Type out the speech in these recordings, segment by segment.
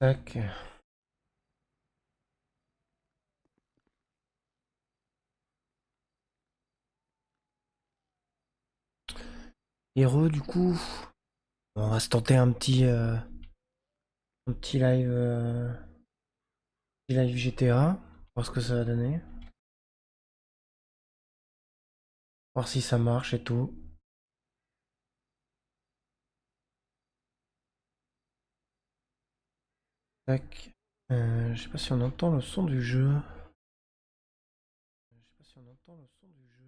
Tac. Héros du coup. On va se tenter un petit live GTA. Voir ce que ça va donner. Voir si ça marche et tout. Tac. Je sais pas si on entend le son du jeu. Je sais pas si on entend le son du jeu.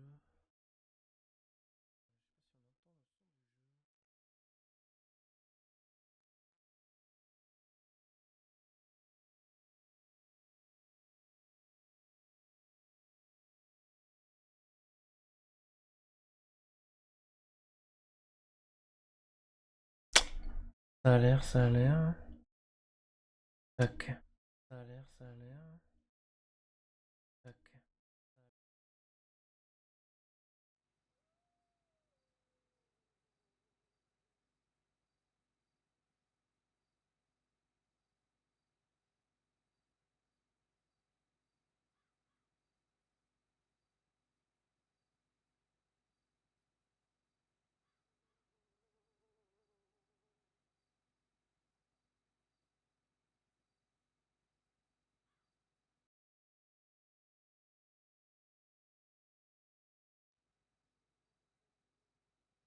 Ça a l'air, ça a l'air. Tac. Ça a l'air, ça a l'air. Tac.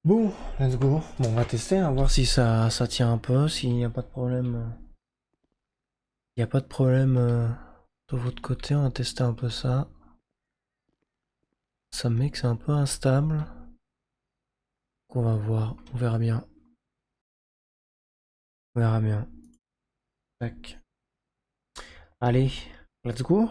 Bon, let's go. Bon, on va tester, hein, voir si ça tient un peu, s'il n'y a pas de problème. Il n'y a pas de problème de votre côté, on va tester un peu ça. Ça me met que c'est un peu instable. On va voir, on verra bien. On verra bien. Tac. Allez, let's go.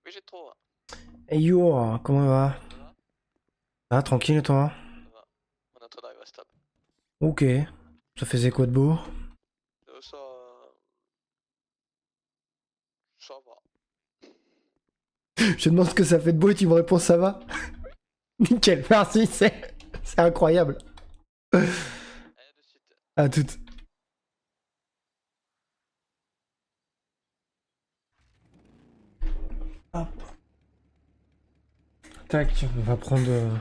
Oui, j'ai trop. Hey yo, comment va? Ça va? Ah, tranquille et toi? Ça va. Mon intro d'arrive à stable. Ok. Ça faisait quoi de beau? Ça. Ça va. Je te demande ce que ça fait de beau et tu me réponds ça va? Nickel, merci, c'est incroyable. Allez, de suite. À toute. Hop. Tac, on va prendre.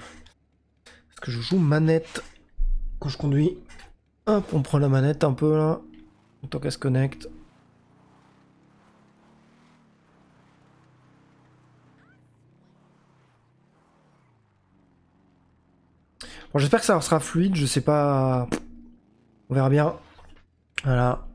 Parce que je joue manette quand je conduis. Hop, on prend la manette un peu là. Tant qu'elle se connecte. Bon, j'espère que ça sera fluide, je sais pas. On verra bien. Voilà.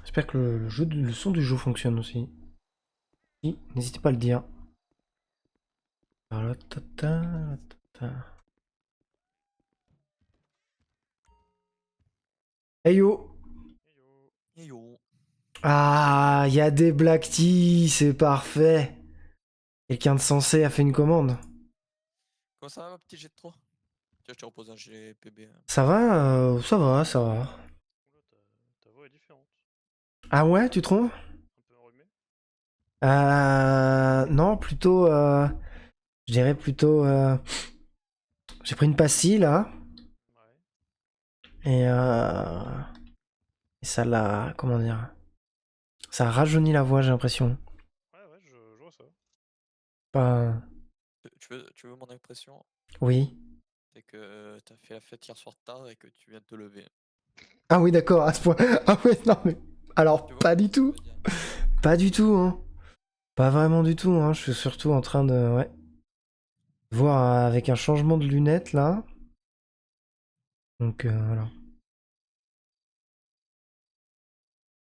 J'espère que le son du jeu fonctionne aussi. Si, n'hésitez pas à le dire. Alors, Hey yo! Yo. Yo. Ah, il y a des Black Tea, c'est parfait. Quelqu'un de sensé a fait une commande. Comment ça va, ma petite Jet 3? Tiens, je te repose un GPB. Ça va, ça va, ça va. Oula, ta voix est différente. Ah ouais, tu trouves? Un peu enrhumé. Non, plutôt, je dirais plutôt, j'ai pris une pastille là, Ouais. et, et ça l'a, comment dire, ça a rajeuni la voix, j'ai l'impression. Ouais, ouais, je vois ça. Pas, Tu veux mon impression? oui. C'est que t'as fait la fête hier soir tard et que tu viens de te lever. Ah oui, d'accord, à ce point. Ah ouais, non mais, Tu alors vois pas du ce que je tout, veux dire? pas du tout, hein. Pas vraiment du tout, hein. Je suis surtout en train de, ouais, voir avec un changement de lunettes là. Donc voilà.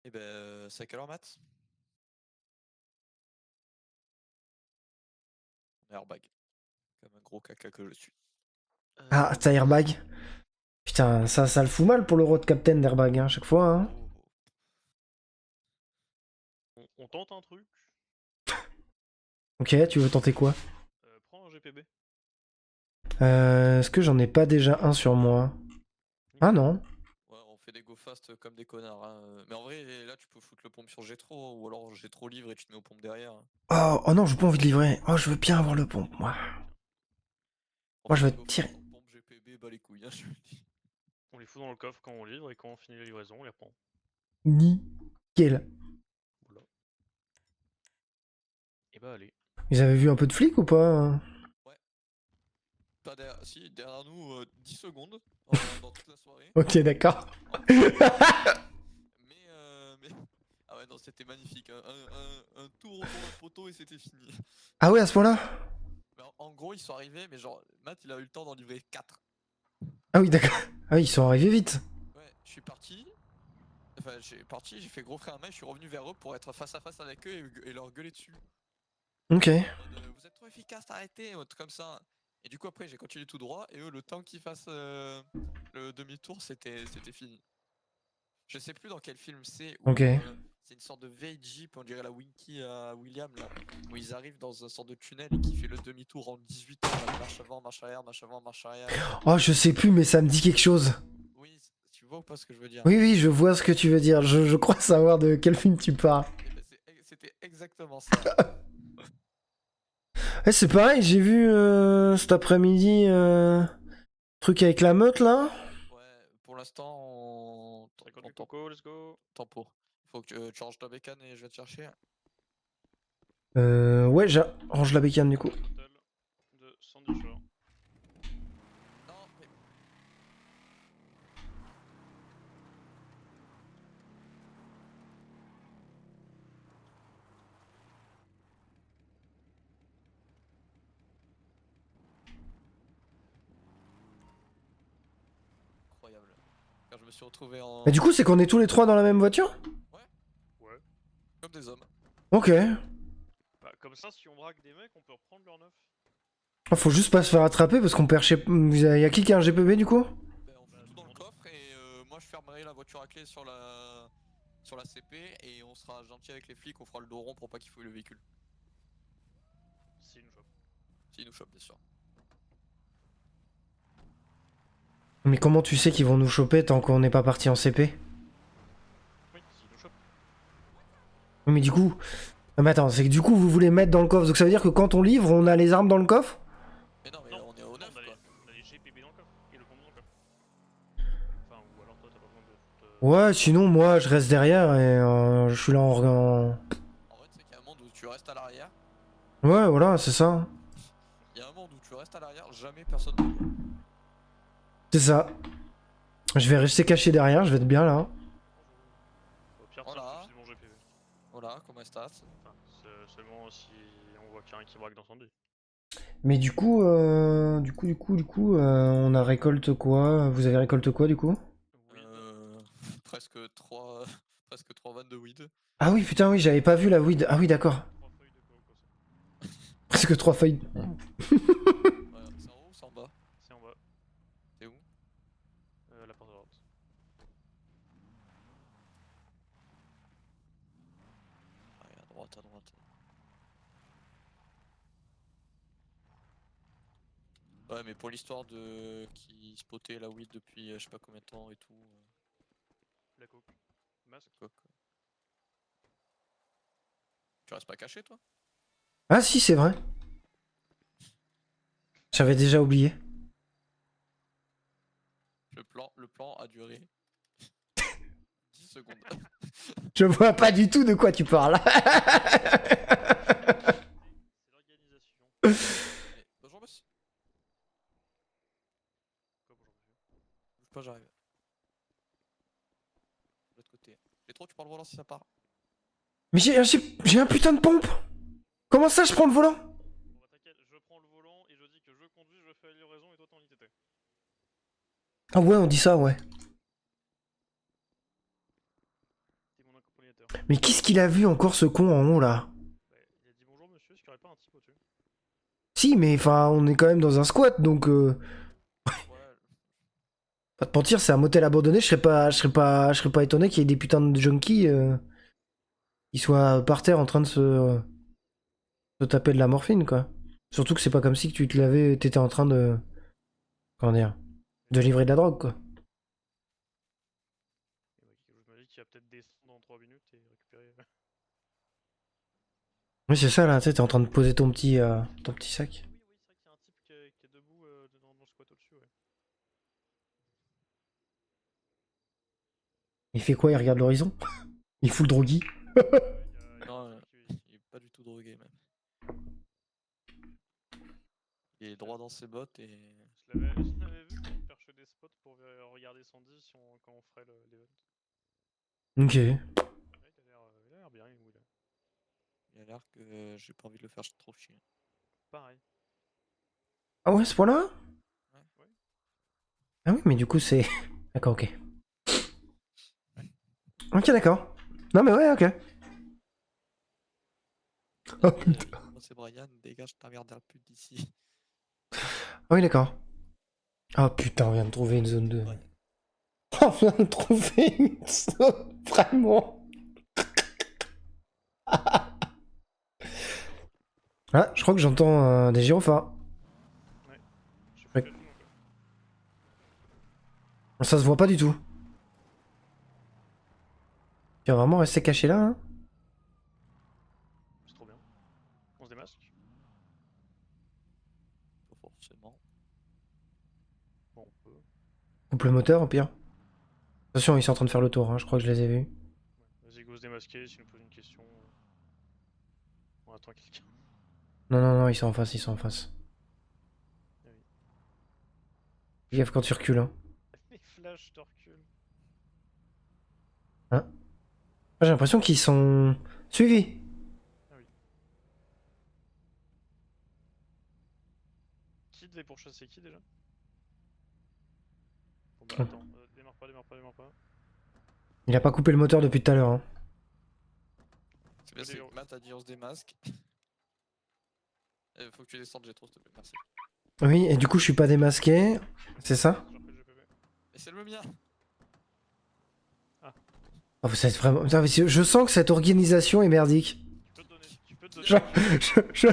Eh ben, c'est à quelle heure, Matt? Airbag. Comme un gros caca que je suis. Ah, t'as Hop. airbag. Putain, ça le fout mal pour le road captain d'airbag, hein, chaque fois, hein. Oh. On tente un truc. Ok, tu veux tenter quoi? Prends un GPB. Est-ce que j'en ai pas déjà un sur moi? Ah non. Ouais, on fait des go fast comme des connards. Hein. Mais en vrai, là, tu peux foutre le pompe sur Gétro, ou alors Gétro livre et tu te mets aux pompes derrière. Oh non, j'ai pas envie de livrer. Oh, je veux bien avoir le pompe, moi. On Moi, fait je des veux go tirer. fast en pompe GPB, bah les couilles, hein, je te le dis. On les fout dans le coffre quand on livre et quand on finit la livraison, on les reprend. Nickel. Voilà. Et bah allez. Vous avez vu un peu de flics ou pas? Pas derrière, si, derrière nous, 10 secondes dans toute la soirée. Ok, d'accord. Mais... Ah ouais, non, c'était magnifique. Hein. Un tour autour d'un poteau et c'était fini. Ah ouais, à ce point-là? Mais en gros, ils sont arrivés, mais genre, Matt, il a eu le temps d'en livrer 4. Ah oui, d'accord. Ah oui, ils sont arrivés vite. Ouais, je suis parti. Enfin, j'ai fait gros frère main, je suis revenu vers eux pour être face à face avec eux et leur gueuler dessus. Ok. En mode, vous êtes trop efficace, arrêtez, un truc comme ça. Et du coup, après, j'ai continué tout droit et eux, le temps qu'ils fassent le demi-tour, c'était fini. Je sais plus dans quel film c'est, où Ok. c'est une sorte de vieille Jeep, on dirait la Winky à William, là, où ils arrivent dans un sorte de tunnel et qui fait le demi-tour en 18 ans, là, marche avant, marche arrière, marche avant, marche arrière. Oh, je sais plus, mais ça me dit quelque chose. Oui, tu vois ou pas ce que je veux dire? Oui, oui, je vois ce que tu veux dire. Je crois savoir de quel film tu parles. Eh ben, c'était exactement ça. Eh, c'est pareil, j'ai vu cet après-midi truc avec la meute là. Ouais, pour l'instant, on... Récolte du coco, let's go. Tempo. Faut que tu ranges ta bécane et je vais te chercher. Ouais, range la bécane du coup. Total de 110 jours. Non, mais... Incroyable. Quand je me suis retrouvé en... Mais du coup, c'est qu'on est tous les trois dans la même voiture? Ouais. Comme des hommes. Ok. Bah comme ça, si on braque des mecs, on peut reprendre leur neuf. Ah, faut juste pas se faire attraper parce qu'on perd chez... Y'a qui a un GPB du coup? Ben, on fout tout dans le coffre et moi je fermerai la voiture à clé sur la CP et on sera gentil avec les flics, on fera le dos rond pour pas qu'ils fouillent le véhicule. C'est une chope. S'ils nous chopent, bien sûr. Mais comment tu sais qu'ils vont nous choper tant qu'on n'est pas parti en CP? Oui, s'ils nous chopent. Oui, mais du coup... Ah, mais attends, c'est que du coup vous voulez mettre dans le coffre, donc ça veut dire que quand on livre, on a les armes dans le coffre? Mais non, mais Non, on est au neuf on a, quoi. on a les GPB dans le coffre et le pompe dans le coffre. Enfin, ou alors toi, t'as pas besoin de foutre. Ouais, sinon moi je reste derrière et je suis là en... En vrai, tu sais qu'il y a un monde où tu restes à l'arrière. Ouais, voilà, c'est ça. Il y a un monde où tu restes à l'arrière, jamais personne ne voit. C'est ça. Je vais rester caché derrière, je vais être bien là. Au pire, Voilà. ça me suffit de mon GPB. Voilà, comment stats. Enfin, c'est seulement si on voit qu'il y a un qui braque d'incendie. Mais du coup, on a récolte quoi? Vous avez récolté quoi du coup? Weed. Presque 3 presque 3 vannes de weed. Ah oui, putain, oui, j'avais pas vu la weed. Ah oui, d'accord. 3 feuilles de coke aussi. Presque 3 feuilles. Ouais, c'est en haut ou c'est en bas? C'est en bas. C'est où? La porte de droite. Ah, à droite, à droite. Ouais, mais pour l'histoire de qui spottait la weed depuis je sais pas combien de temps et tout. La coke. Masque. Coq. Tu restes pas caché toi? Ah si, c'est vrai. J'avais déjà oublié. Le plan a duré 10 secondes. Je vois pas du tout de quoi tu parles. C'est l'organisation. Eh, bonjour monsieur. Quoi, bonjour monsieur. Bouge pas, j'arrive. De l'autre côté. Les trop, tu prends le volant si ça part. Mais j'ai un putain de pompe. Comment ça, je prends le volant? Bon bah t'inquiète, je prends le volant et je dis que je conduis, je fais la livraison et toi t'es en ITT. Ah ouais, on dit ça, ouais. T'es mon accompagnateur. Mais qu'est-ce qu'il a vu encore ce con en haut là? Bah, il a dit bonjour monsieur, est-ce qu'il y aurait pas un type au-dessus? Si, mais enfin, on est quand même dans un squat, donc Ouais, pas te mentir, c'est un motel abandonné. Je serais pas étonné qu'il y ait des putains de junkies qui soient par terre en train de se taper de la morphine, quoi. Surtout que c'est pas comme si que tu te l'avais, t'étais en train de comment dire, de livrer de la drogue, quoi. Et ouais, je me dis qu'il va peut-être descendre dans 3 minutes et récupérer. Oui, c'est ça, là, tu sais, t'es en train de poser ton petit sac. Oui, oui, c'est vrai qu'il y a un type qui est debout dans le squat au-dessus, ouais. Il fait quoi? Il regarde l'horizon? Il fout le droguie? Ouais, il y a Non, un type il est pas du tout drogué même. Il est droit dans ses bottes et... je l'avais vu quand on cherchait des spots pour regarder Sandy quand on ferait l'event. Ok. Ouais, il a l'air bien, où il est. Il a l'air que j'ai pas envie de le faire trop chier. Pareil. Ah ouais, ce point-là? Ouais. Ah oui, mais du coup, c'est... D'accord, ok. Ok, d'accord. Non, mais ouais, ok. Oh, putain. Moi c'est Brian, dégage ta merde à la pute d'ici. Ah oui, d'accord. Oh putain, on vient de trouver une zone de... Brian. On vient de trouver une zone, vraiment. Ah, je crois que j'entends des gyrophares. Ouais. Je sais Ouais. plus du tout, donc, Ça se voit pas du tout. Tu vas vraiment rester caché là, hein? c'est trop bien. On se démasque. Pas forcément. Bon, on peut. Coupe le moteur, au pire. Attention, ils sont en train de faire le tour, hein, je crois que je les ai vus. Ouais. Vas-y, go se démasquer, s'il nous pose une question. On attend quelqu'un. Non, non, non, ils sont en face, ils sont en face. Ah oui. Fais gaffe quand tu recules, hein. Les flashs, te recule. Hein? J'ai l'impression qu'ils sont suivis. Ah oui. Qui devait pourchasser qui déjà? Bon bah attends, démarre pas, démarre pas, démarre pas. Il a pas coupé le moteur depuis tout à l'heure, hein. C'est bien, c'est que Matt a dit on se démasque. Faut que tu descendes, j'ai trop, s'il te plaît, merci. Oui, et du coup, je suis pas démasqué. C'est ça? J'ai repris le GPP. Mais c'est le mien. Oh, vous êtes vraiment... Putain, mais je sens que cette organisation est merdique. Tu peux te donner Je- je-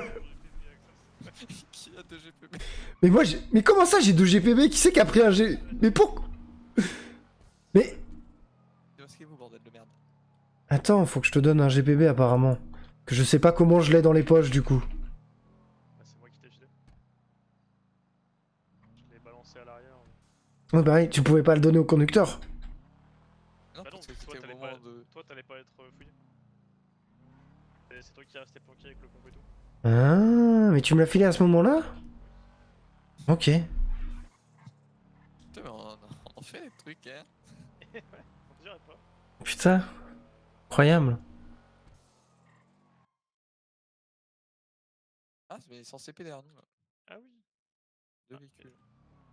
Qui a 2 GPB? Mais moi, mais comment ça, j'ai 2 GPB? Qui c'est qui a pris un G... Mais pourquoi? Mais... Démasquez-vous, bordel de merde. Attends, faut que je te donne un GPB, apparemment. Que je sais pas comment je l'ai dans les poches, du coup. Bah c'est moi qui t'ai filé. Je l'ai balancé à l'arrière. Ouais, bah oui, tu pouvais pas le donner au conducteur. Non, Bah non, parce que toi c'était au t'allais moment pas, de... toi, t'allais pas être fouillé. C'est toi qui restais planqué avec le pompe et tout. Ah, mais tu me l'as filé à ce moment-là? Ok. Putain, mais on fait des trucs, hein. Ouais, on dirait pas. Putain. Incroyable. Ah, mais ils sont CP derrière nous, là. Ah oui, 2 Ah, véhicules.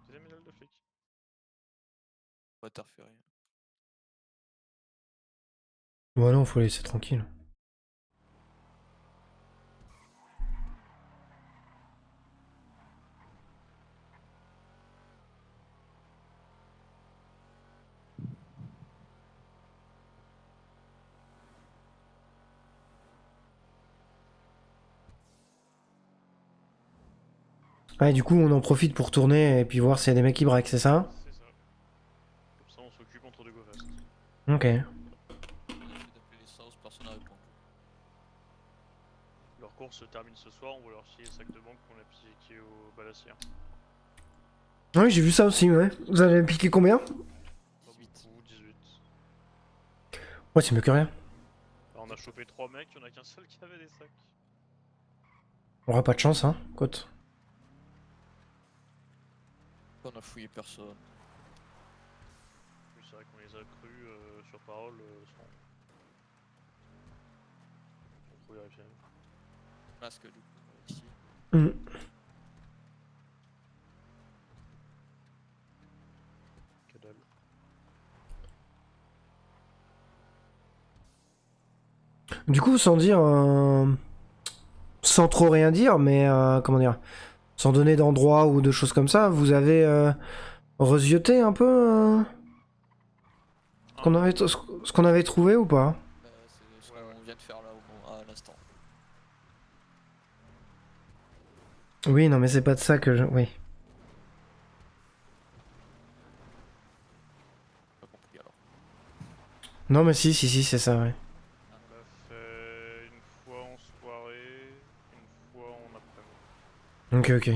deuxième médaille de flic. On va interférer. Ouais, non, faut laisser tranquille. Ah, et du coup, on en profite pour tourner et puis voir s'il y a des mecs qui braquent, c'est ça? C'est ça. Comme ça on s'occupe entre deux go fast. Ok. On a essayé d'appeler les South, personne n'a répondu. Leur course se termine ce soir, on va leur filer les sacs de banque qu'on a piqué au balassière. Oui, j'ai vu ça aussi, ouais. Vous avez piqué combien? Pas 18. beaucoup, 18. Ouais, c'est mieux que rien. Alors, on a chopé 3 mecs, il y en a qu'un seul qui avait des sacs. On aura pas de chance, hein, côte. On a fouillé personne. Oui, c'est vrai qu'on les a crus sur parole sans trop vérifier. Masque, du coup, ici. Hmm. Que dalle. Du coup, sans dire... sans trop rien dire, mais... comment dire? Sans donner d'endroit ou de choses comme ça, vous avez... resioté un peu... ce qu'on avait trouvé ou pas? C'est ce Ouais, qu'on vient de faire là à l'instant. Oui, non, mais c'est pas de ça que je... Oui. Non, mais si, c'est ça, ouais. On l'a fait une fois en soirée, une fois en après-midi. Ok.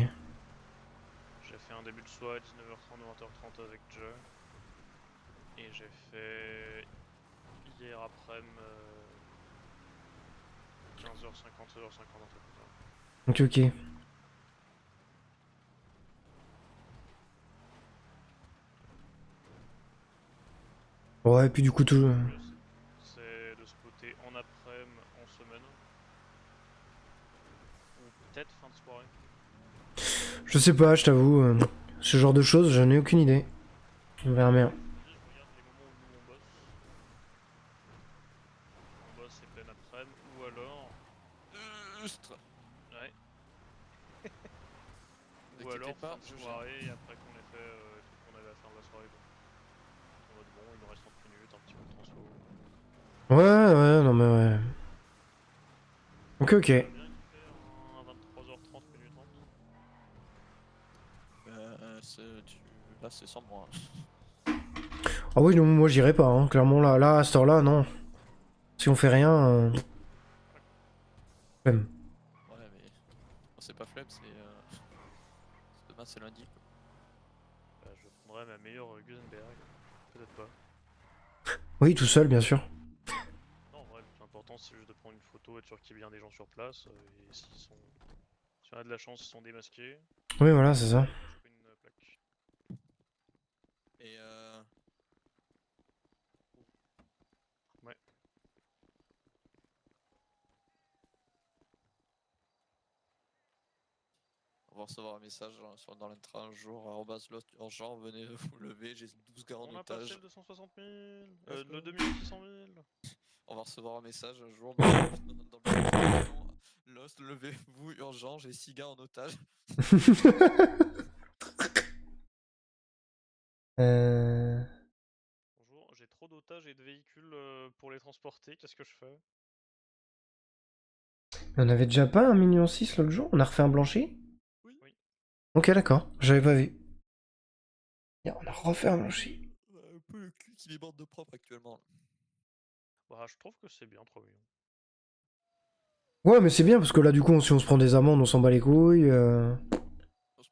J'ai fait un début de soirée 19h30, 20h30 avec Joe. Et j'ai fait hier après-midi 15h50, 16h50 un truc comme ça. Ok. Ouais, et puis du coup, tout. C'est de spotter en après-midi, en semaine. Ou peut-être fin de soirée. Je sais pas, je t'avoue. Ce genre de choses, j'en ai aucune idée. On verra bien. Je regarde les moments où nous on bosse. On bosse c'est plein après-midi. Ou alors. Lustre. Ouais. Ne Ou alors quittez pas, fin de je gère. soirée après qu'on ait fait tout ce qu'on avait à faire de la soirée. En mode bon, il nous reste 30 minutes, un petit peu de transfo. Ouais, non, mais ouais. Ok. Bien qu'il fait un 23h30 minutes 30. Là, c'est sans moi. Ah oui, non, moi j'irai pas, hein. Clairement, là, à cette heure-là, non. Si on fait rien. Flemme. Ouais, mais c'est pas flemme, demain, c'est lundi. Quoi. Bah, je prendrais ma meilleure Gusenberg. Peut-être pas. Oui, tout seul, bien sûr. Non, en vrai, le plus important c'est juste de prendre une photo, être sûr qu'il y ait bien des gens sur place. Et s'ils sont. Si on a de la chance, ils sont démasqués. Oui, voilà, c'est ça. Je ferai une plaque. Et Ouais. on va recevoir un message dans l'intra un jour, @lost urgent, venez vous lever, j'ai 12 gars en On a passé otage. le 260 000. Let's Le go. 2600 000. On va recevoir un message un jour dans le Lost, levez-vous, urgent, j'ai 6 gars en otage. Bonjour, j'ai trop d'otages et de véhicules pour les transporter, qu'est-ce que je fais? On avait déjà pas 1,6 million l'autre jour? On a refait un blanchi? Oui. Ok, d'accord. J'avais pas vu. On a refait un blanchi. Un peu le cul qui déborde de propre actuellement. Bah, je trouve que c'est bien 3 millions. Ouais, mais c'est bien parce que là, du coup, si on se prend des amendes, on s'en bat les couilles. Je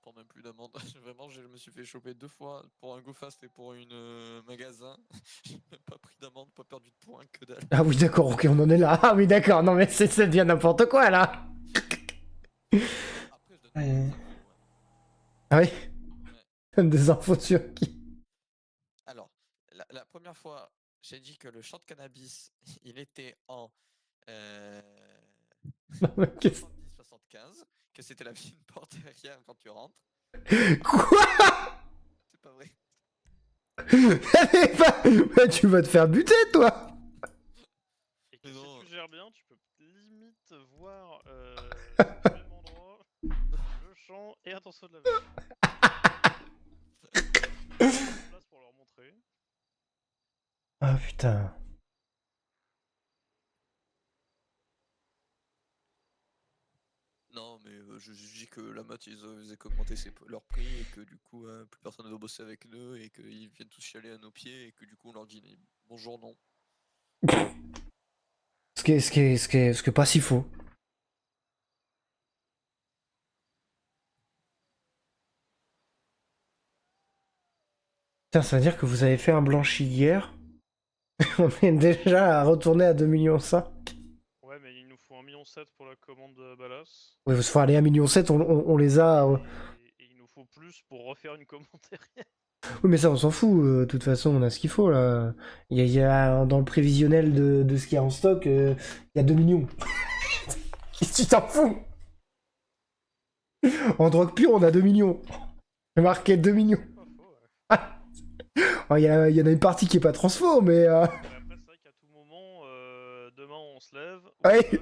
prends même plus d'amende. Vraiment, je me suis fait choper 2 fois pour un go fast et pour une magasin. J'ai même pas pris d'amende, pas perdu de points, que dalle. Ah oui, d'accord, ok, on en est là. Ah oui, d'accord, non, mais c'est bien n'importe quoi là. Après, je donne pas des infos. Ouais. Ah oui. Ouais. Des infos sur qui? Alors, la première fois, j'ai dit que le champ de cannabis, il était en Non, mais qu'est-ce- 70-75, que c'était la ville porte derrière quand tu rentres. Quoi? C'est pas vrai. Mais tu vas te faire buter, toi. Et que Mais si non. tu gères bien, tu peux limite voir au même endroit le champ et attention de la veille. Place pour leur montrer. Ah putain. Non, mais je dis que la meute, ils faisaient qu'augmenter leur prix et que du coup, plus personne ne veut bosser avec nous et qu'ils viennent tous chialer à nos pieds et que du coup, on leur dit bonjour, non. Ce qui est pas si faux. Putain, ça veut dire que vous avez fait un blanchi hier. On est déjà à retourner à 2,5 millions. Ouais, mais il nous faut 1,7 million pour la commande de Ballas. Oui, il faut aller à 1,7 million, on les a. Et il nous faut plus pour refaire une commande derrière. Oui, mais ça, on s'en fout. De toute façon, on a ce qu'il faut là. Dans le prévisionnel de ce qu'il y a en stock, il y a 2 millions. Qu'est-ce que tu t'en fous? En drogue pure, on a 2 millions. J'ai marqué 2 millions. C'est pas faux, ouais. Oh, il y en a une partie qui est pas transfo, mais. Mais après, c'est vrai qu'à tout moment, demain on se lève, on Ouais. colle.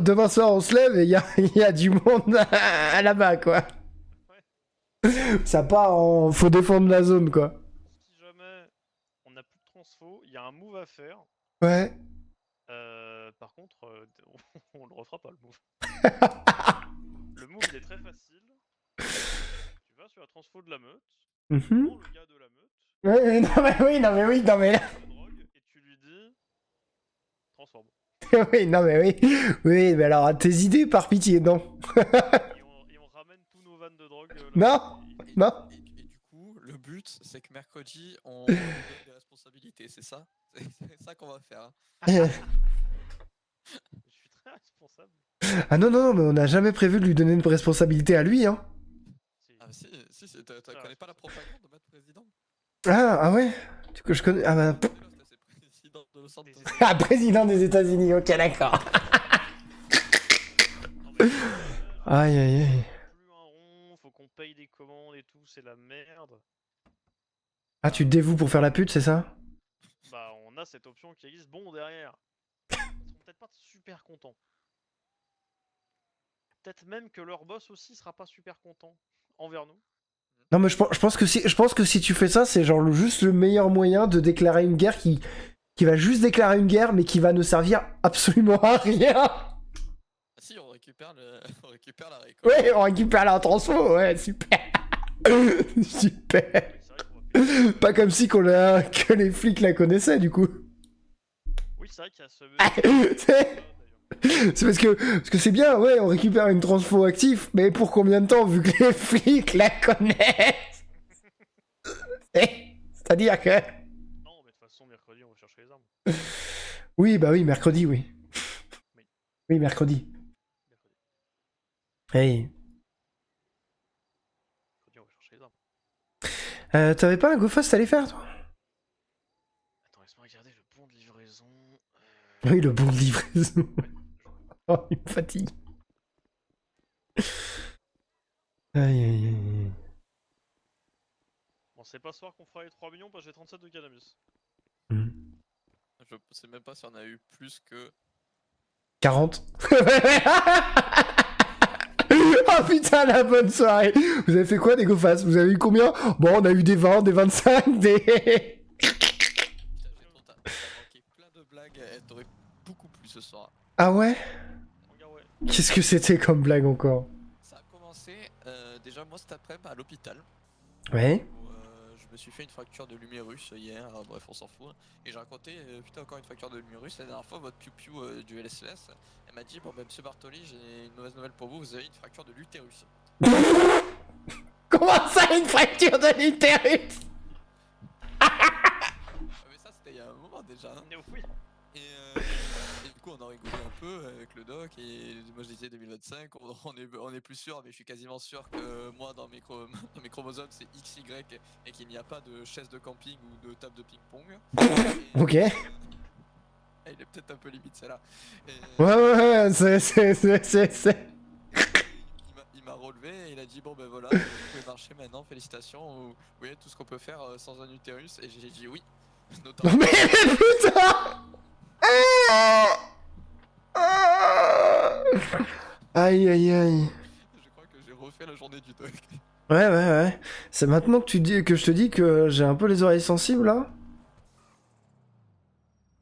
Demain soir, on se lève et il y a du monde là-bas, quoi. Ça part en. Faut défendre la zone, quoi. Si jamais on n'a plus de transfo, il y a un move à faire. Ouais. Par contre, on le refera pas le move. Le move il est très facile. Tu vas sur la transfo de la meute, tu prends le gars de la meute, Ouais, non mais oui, non mais oui, non mais là. drogue et tu lui dis transforme. Oui, non mais oui. Oui, mais alors tes idées par pitié, non. Et on ramène tous nos vannes de drogue. Non. Non. Et du coup, le but, c'est que mercredi, on lui donne des responsabilités, c'est ça? C'est ça qu'on va faire. Hein. Je suis très responsable. Ah non, non, non, mais on n'a jamais prévu de lui donner une responsabilité à lui, hein. Si. Ah si, tu connais pas la propagande de notre président? Ah ouais. Du coup, je connais. Ah bah. C'est président de Los Santos. Ah, président des États-Unis, ok, d'accord. Non, mais Aïe, aïe, aïe. plus un rond, faut qu'on paye des commandes et tout, c'est la merde. Ah, tu te dévoues pour faire la pute, c'est ça? Bah, on a cette option qui existe. Bon, derrière, ils seront peut-être pas super contents. Peut-être même que leur boss aussi sera pas super content envers nous. Non, mais je pense que si tu fais ça, c'est genre juste le meilleur moyen de déclarer une guerre qui va juste déclarer une guerre, mais qui va ne servir absolument à rien. Ah si, on récupère la récolte. Ouais, on récupère la transfo, ouais, super. Super. Oui, c'est vrai qu'on va payer. Pas comme si que les flics la connaissaient, du coup. Oui, c'est vrai qu'il y a ce. C'est parce que c'est bien, ouais, on récupère une transfo active, mais pour combien de temps, vu que les flics la connaissent? C'est-à-dire que... Non, mais de toute façon, mercredi, on va chercher les armes. Oui, bah oui, mercredi, oui. Oui. Oui, mercredi. Mercredi. Hey. Mercredi, on va chercher les armes. T'avais pas un GoFast à aller faire, toi? Attends, laisse-moi regarder le bon de livraison. Oui, le bon de livraison. Ouais, Oh, il me fatigue. Aïe, aïe, aïe. Bon, c'est pas ce soir qu'on fera les 3 millions parce que j'ai 37 de cannabis. Hmm. Je sais même pas si on a eu plus que. 40. Oh putain, la bonne soirée. Vous avez fait quoi des GoFast? Vous avez eu combien? Bon, on a eu des 20, des 25, des... Putain, t'as manqué plein de blagues, t'aurais beaucoup plus ce soir. Ah ouais? Regarde, ouais. Qu'est-ce que c'était comme blague encore? Ça a commencé déjà moi cet après-midi à l'hôpital. Ouais. Où, je me suis fait une fracture de l'humérus hier, bref on s'en fout. Et j'ai raconté, putain encore une fracture de l'humérus, la dernière fois votre piou-piou du LSES, elle m'a dit bon bah monsieur Bartoli j'ai une mauvaise nouvelle pour vous avez une fracture de l'utérus. Comment ça, une fracture de l'utérus? Mais ça c'était il y a un moment déjà. Hein. Oui. Et du coup on a rigolé un peu avec le doc et moi je disais 2025 on est plus sûr mais je suis quasiment sûr que moi dans mes chromosomes c'est XY et qu'il n'y a pas de chaise de camping ou de table de ping-pong. Ok. Il est peut-être un peu limite celle-là. Ouais, ouais, c'est... Il m'a relevé et il a dit bon ben voilà, vous pouvez marcher maintenant, félicitations, vous voyez tout ce qu'on peut faire sans un utérus et j'ai dit oui. Notamment. Mais putain! Aïe, aïe, aïe. Je crois que j'ai refait la journée du doc. Ouais, ouais, ouais. C'est maintenant que que je te dis que j'ai un peu les oreilles sensibles, là.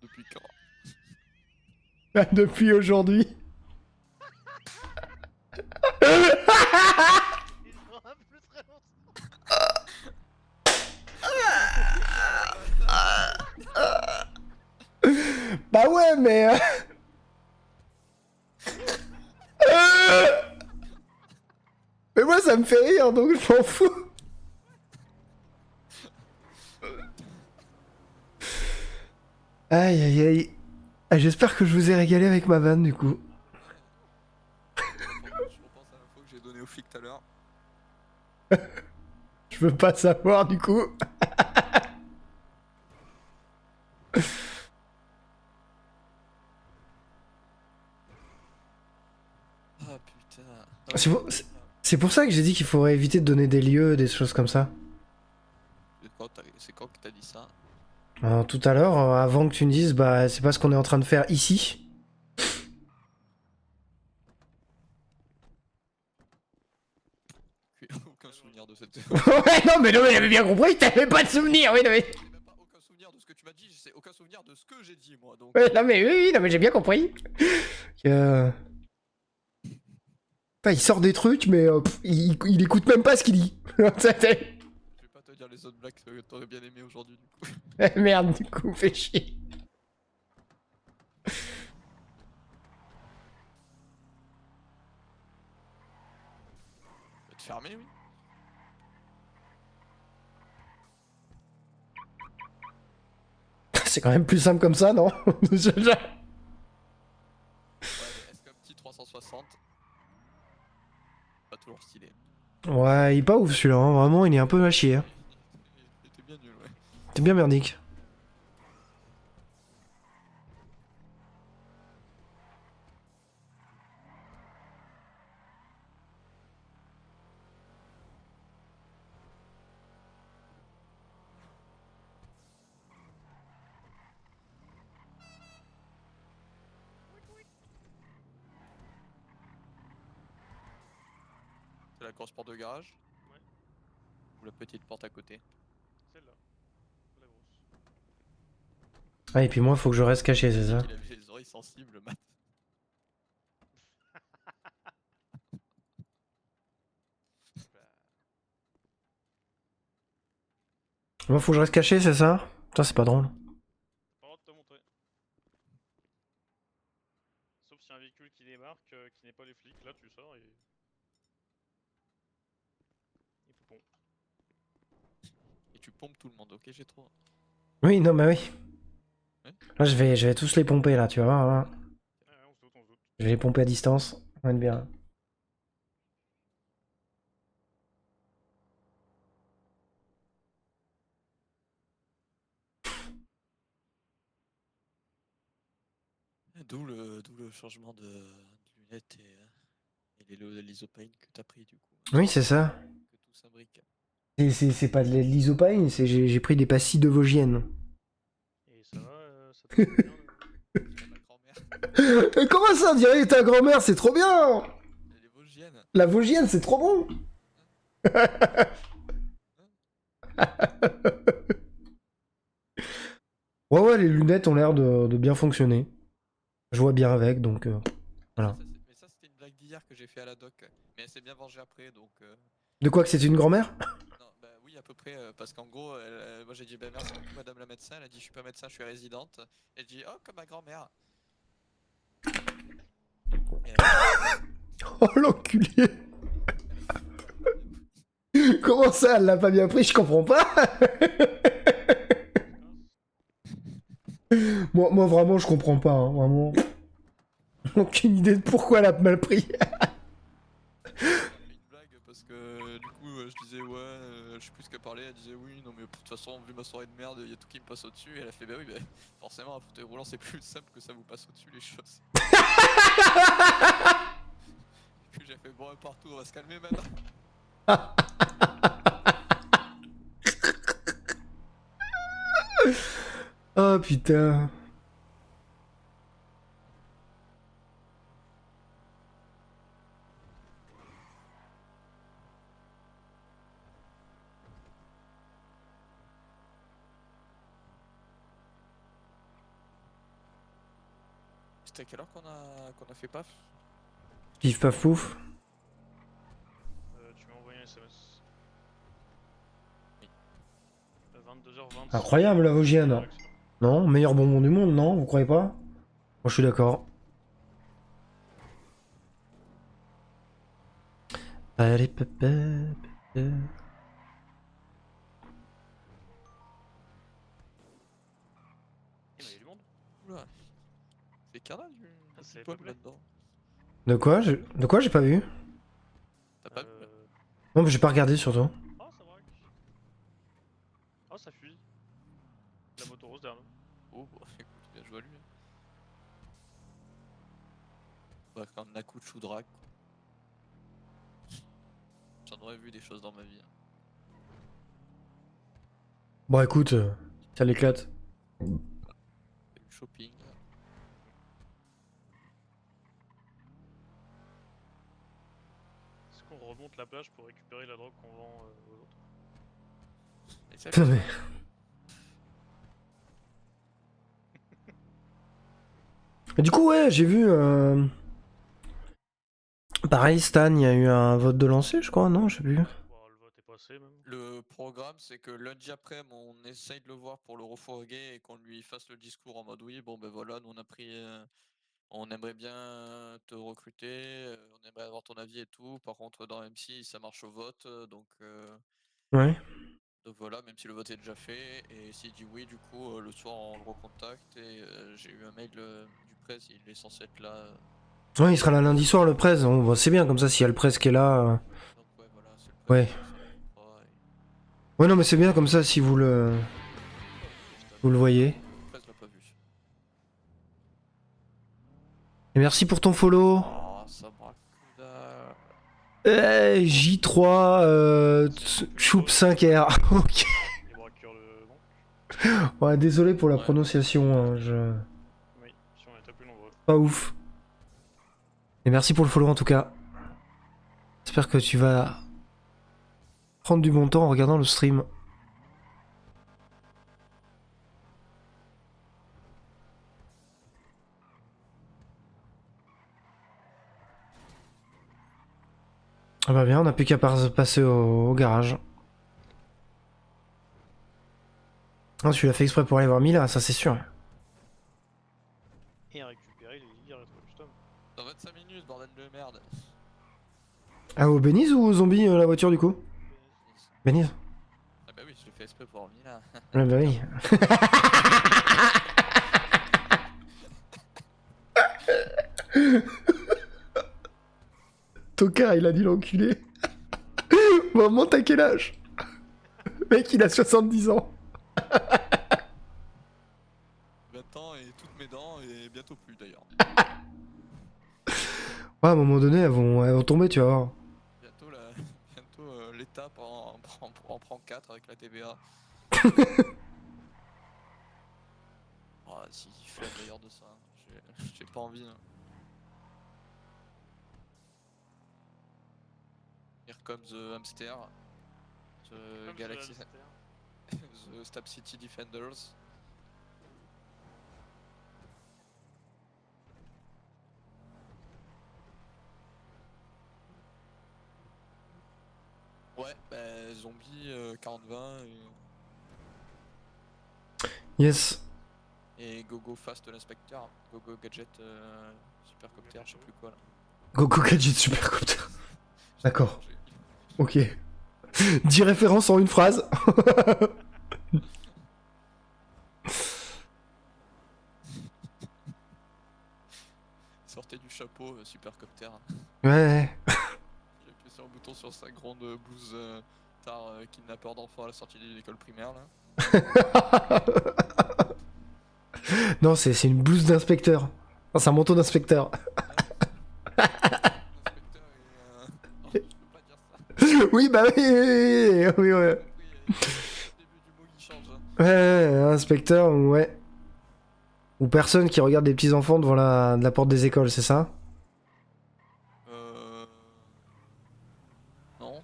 Depuis quand? Depuis aujourd'hui. Il sera plus très longtemps. Bah ouais, mais... Mais moi, ça me fait rire, donc je m'en fous. Aïe, aïe, aïe. Ah, j'espère que je vous ai régalé avec ma vanne, du coup. Je repense à l'info que j'ai donnée au flic tout à l'heure. Je veux pas savoir, du coup. Ah putain. C'est pour ça que j'ai dit qu'il faudrait éviter de donner des lieux, des choses comme ça. C'est quand que t'as dit ça? Alors, tout à l'heure, avant que tu me dises, bah, c'est pas ce qu'on est en train de faire ici. J'ai aucun souvenir de cette. Ouais, non, mais j'avais bien compris, t'avais pas de souvenir, oui, non, mais... J'ai même pas aucun souvenir de ce que tu m'as dit, c'est aucun souvenir de ce que j'ai dit moi donc. Ouais, non, mais oui, non, mais j'ai bien compris. Enfin, il sort des trucs, mais il écoute même pas ce qu'il dit. Je vais pas te dire les autres blagues que t'aurais bien aimé aujourd'hui du coup. Eh merde, du coup, fais chier. Tu vas te fermer, oui. C'est quand même plus simple comme ça, non? Ouais, mais est-ce qu'un petit 360 pas toujours stylé. Ouais, il est pas ouf celui-là, hein. Vraiment, il est un peu à chier. Hein. Il était bien nul, ouais. C'est bien merdique. C'est la grosse porte de garage. Ouais. Ou la petite porte à côté. Celle-là. La grosse. Ah, et puis moi, faut que je reste caché, c'est ça? Il avait les oreilles sensibles, Matt. Moi, faut que je reste caché, c'est ça? Putain, c'est pas drôle. Pas le droit de te montrer. Sauf si y a un véhicule qui démarque, qui n'est pas les flics, là tu sors et... Et poupon. Et tu pompes tout le monde, ok, j'ai trop. Oui, non, bah oui. Ouais. Là, je vais tous les pomper, là, tu vois. Hein. Ouais, on se doute, on se doute. Je vais les pomper à distance. On va être bien. D'où le changement de lunettes et l'isopane que t'as pris du coup. Oui, c'est ça. Que tout s'imbrique. C'est pas de l'isopine, c'est j'ai pris des pastilles de Vosgiennes. Et ça va, ça te fait bien C'est ma grand-mère. Comment ça, on dirait ta grand-mère, c'est trop bien! Elle est vosgienne. La Vosgienne, c'est trop bon! Ouais, ouais, les lunettes ont l'air de bien fonctionner. Je vois bien avec, donc voilà. Mais ça c'était une blague d'hier que j'ai fait à la doc. Mais elle s'est bien vengée après donc... De quoi que c'est une grand-mère? Non, bah oui à peu près parce qu'en gros moi j'ai dit bah merci beaucoup madame la médecin. Elle a dit je suis pas médecin je suis résidente. Elle dit oh comme ma grand-mère. Et Oh l'enculé! Comment ça, elle l'a pas bien pris, je comprends pas! Moi vraiment, je comprends pas, hein, vraiment. Aucune idée de pourquoi elle a mal pris. elle a fait une blague parce que du coup je disais ouais je sais plus ce qu'elle parlait. Elle disait oui non mais de toute façon vu ma soirée de merde il y a tout qui me passe au dessus. Et elle a fait bah oui bah forcément un fauteuil roulant c'est plus simple que ça vous passe au dessus les choses. Du coup j'ai fait bon partout on va se calmer maintenant. Oh putain. C'était à quelle heure qu'on a fait paf? Pif paf pouf. Tu m'as envoyé un SMS. Oui. 22h26. Incroyable la Vosgienne. Non, meilleur bonbon du monde, non? Vous croyez pas? Moi je suis d'accord. Allez, pépé, pépé. Eh mais il y a du monde. Oula. C'est carnal du c'est poil peuplé. là-dedans. De quoi? De quoi j'ai pas vu? T'as pas vu? Non, mais j'ai pas regardé surtout. Oh ça braque. Oh ça fuit. La moto rose derrière nous. Oh bah écoute, bien joué à lui. Bah quand on a coup de choudrac quoi. J'en aurais vu des choses dans ma vie. Hein. Bon écoute, ça l'éclate. Fait du shopping. Est-ce qu'on remonte la plage pour récupérer la drogue qu'on vend aux autres? Et ça, Putain, mais... Et du coup, ouais, j'ai vu... Pareil, Stan, il y a eu un vote de lancer, je crois, non? Je sais plus. Bon, le vote est passé même. Le programme, c'est que lundi après, on essaye de le voir pour le refourguer et qu'on lui fasse le discours en mode oui, bon ben voilà, nous on a pris, on aimerait bien te recruter, on aimerait avoir ton avis et tout. Par contre, dans MC, ça marche au vote, Ouais. donc voilà, même si le vote est déjà fait. Et s'il dit oui, du coup, le soir on le recontacte et j'ai eu un mail du presse, il est censé être là. Ouais, il sera là lundi soir, le presse. Bon, bah, c'est bien, comme ça, s'il y a le presse qui est là. Donc ouais, voilà, c'est le presse Ouais. qui est censé être là. Ouais, non, mais c'est bien, comme ça, si vous le voyez. Le presse l'a pas vu. Et merci pour ton follow. Oh, ça braque que dalle. J3, Choup 5R. Ok. Les braqueurs le banque. Ouais, désolé pour la Ouais. prononciation, hein, je... Oui, si on était plus nombreux. Pas ouf. Et merci pour le follow en tout cas. J'espère que tu vas prendre du bon temps en regardant le stream. Ah bah bien, on n'a plus qu'à passer au garage. Ah, tu l'as fait exprès pour aller voir Mila, ça c'est sûr. Et récupérer les lits rétro custom. Dans 25 minutes, bordel de merde. Ah, au Beniz ou au zombie la voiture du coup? Beniz. Ah bah oui, je l'ai fait exprès pour revenir là. Ouais, bah oui. Tocard, il a dit l'enculé. Maman, t'as quel âge? Mec, il a 70 ans. 20 ans et toutes mes dents et bientôt plus d'ailleurs. Ouais, à un moment donné, elles vont tomber, tu vas voir. Bientôt, bientôt l'État en prend 4 avec la TVA. Oh, si, il fait d'ailleurs de ça. J'ai pas envie. Hein. Here comes the hamster. The Galaxy. The Stab City Defenders. Ouais, bah zombie 40-20 Yes. et Gogo Fast l'inspecteur. Gogo Gadget Supercopter, je sais plus quoi là. Goku Gadget Supercopter. D'accord. J'ai- Ok. 10 références en une phrase. Sortez du chapeau, Supercopter. Ouais. J'ai appuyé sur un bouton sur sa grande blouse tard kidnappeur d'enfants à la sortie de l'école primaire là. Non, c'est une blouse d'inspecteur. Non, c'est un manteau d'inspecteur. L'inspecteur est. Non, je peux pas dire ça. Oui, bah oui, ouais. Oui, le début du mot qui change. Hein. Ouais, inspecteur, ouais. Ou personne qui regarde des petits enfants devant la porte des écoles, c'est ça? Non.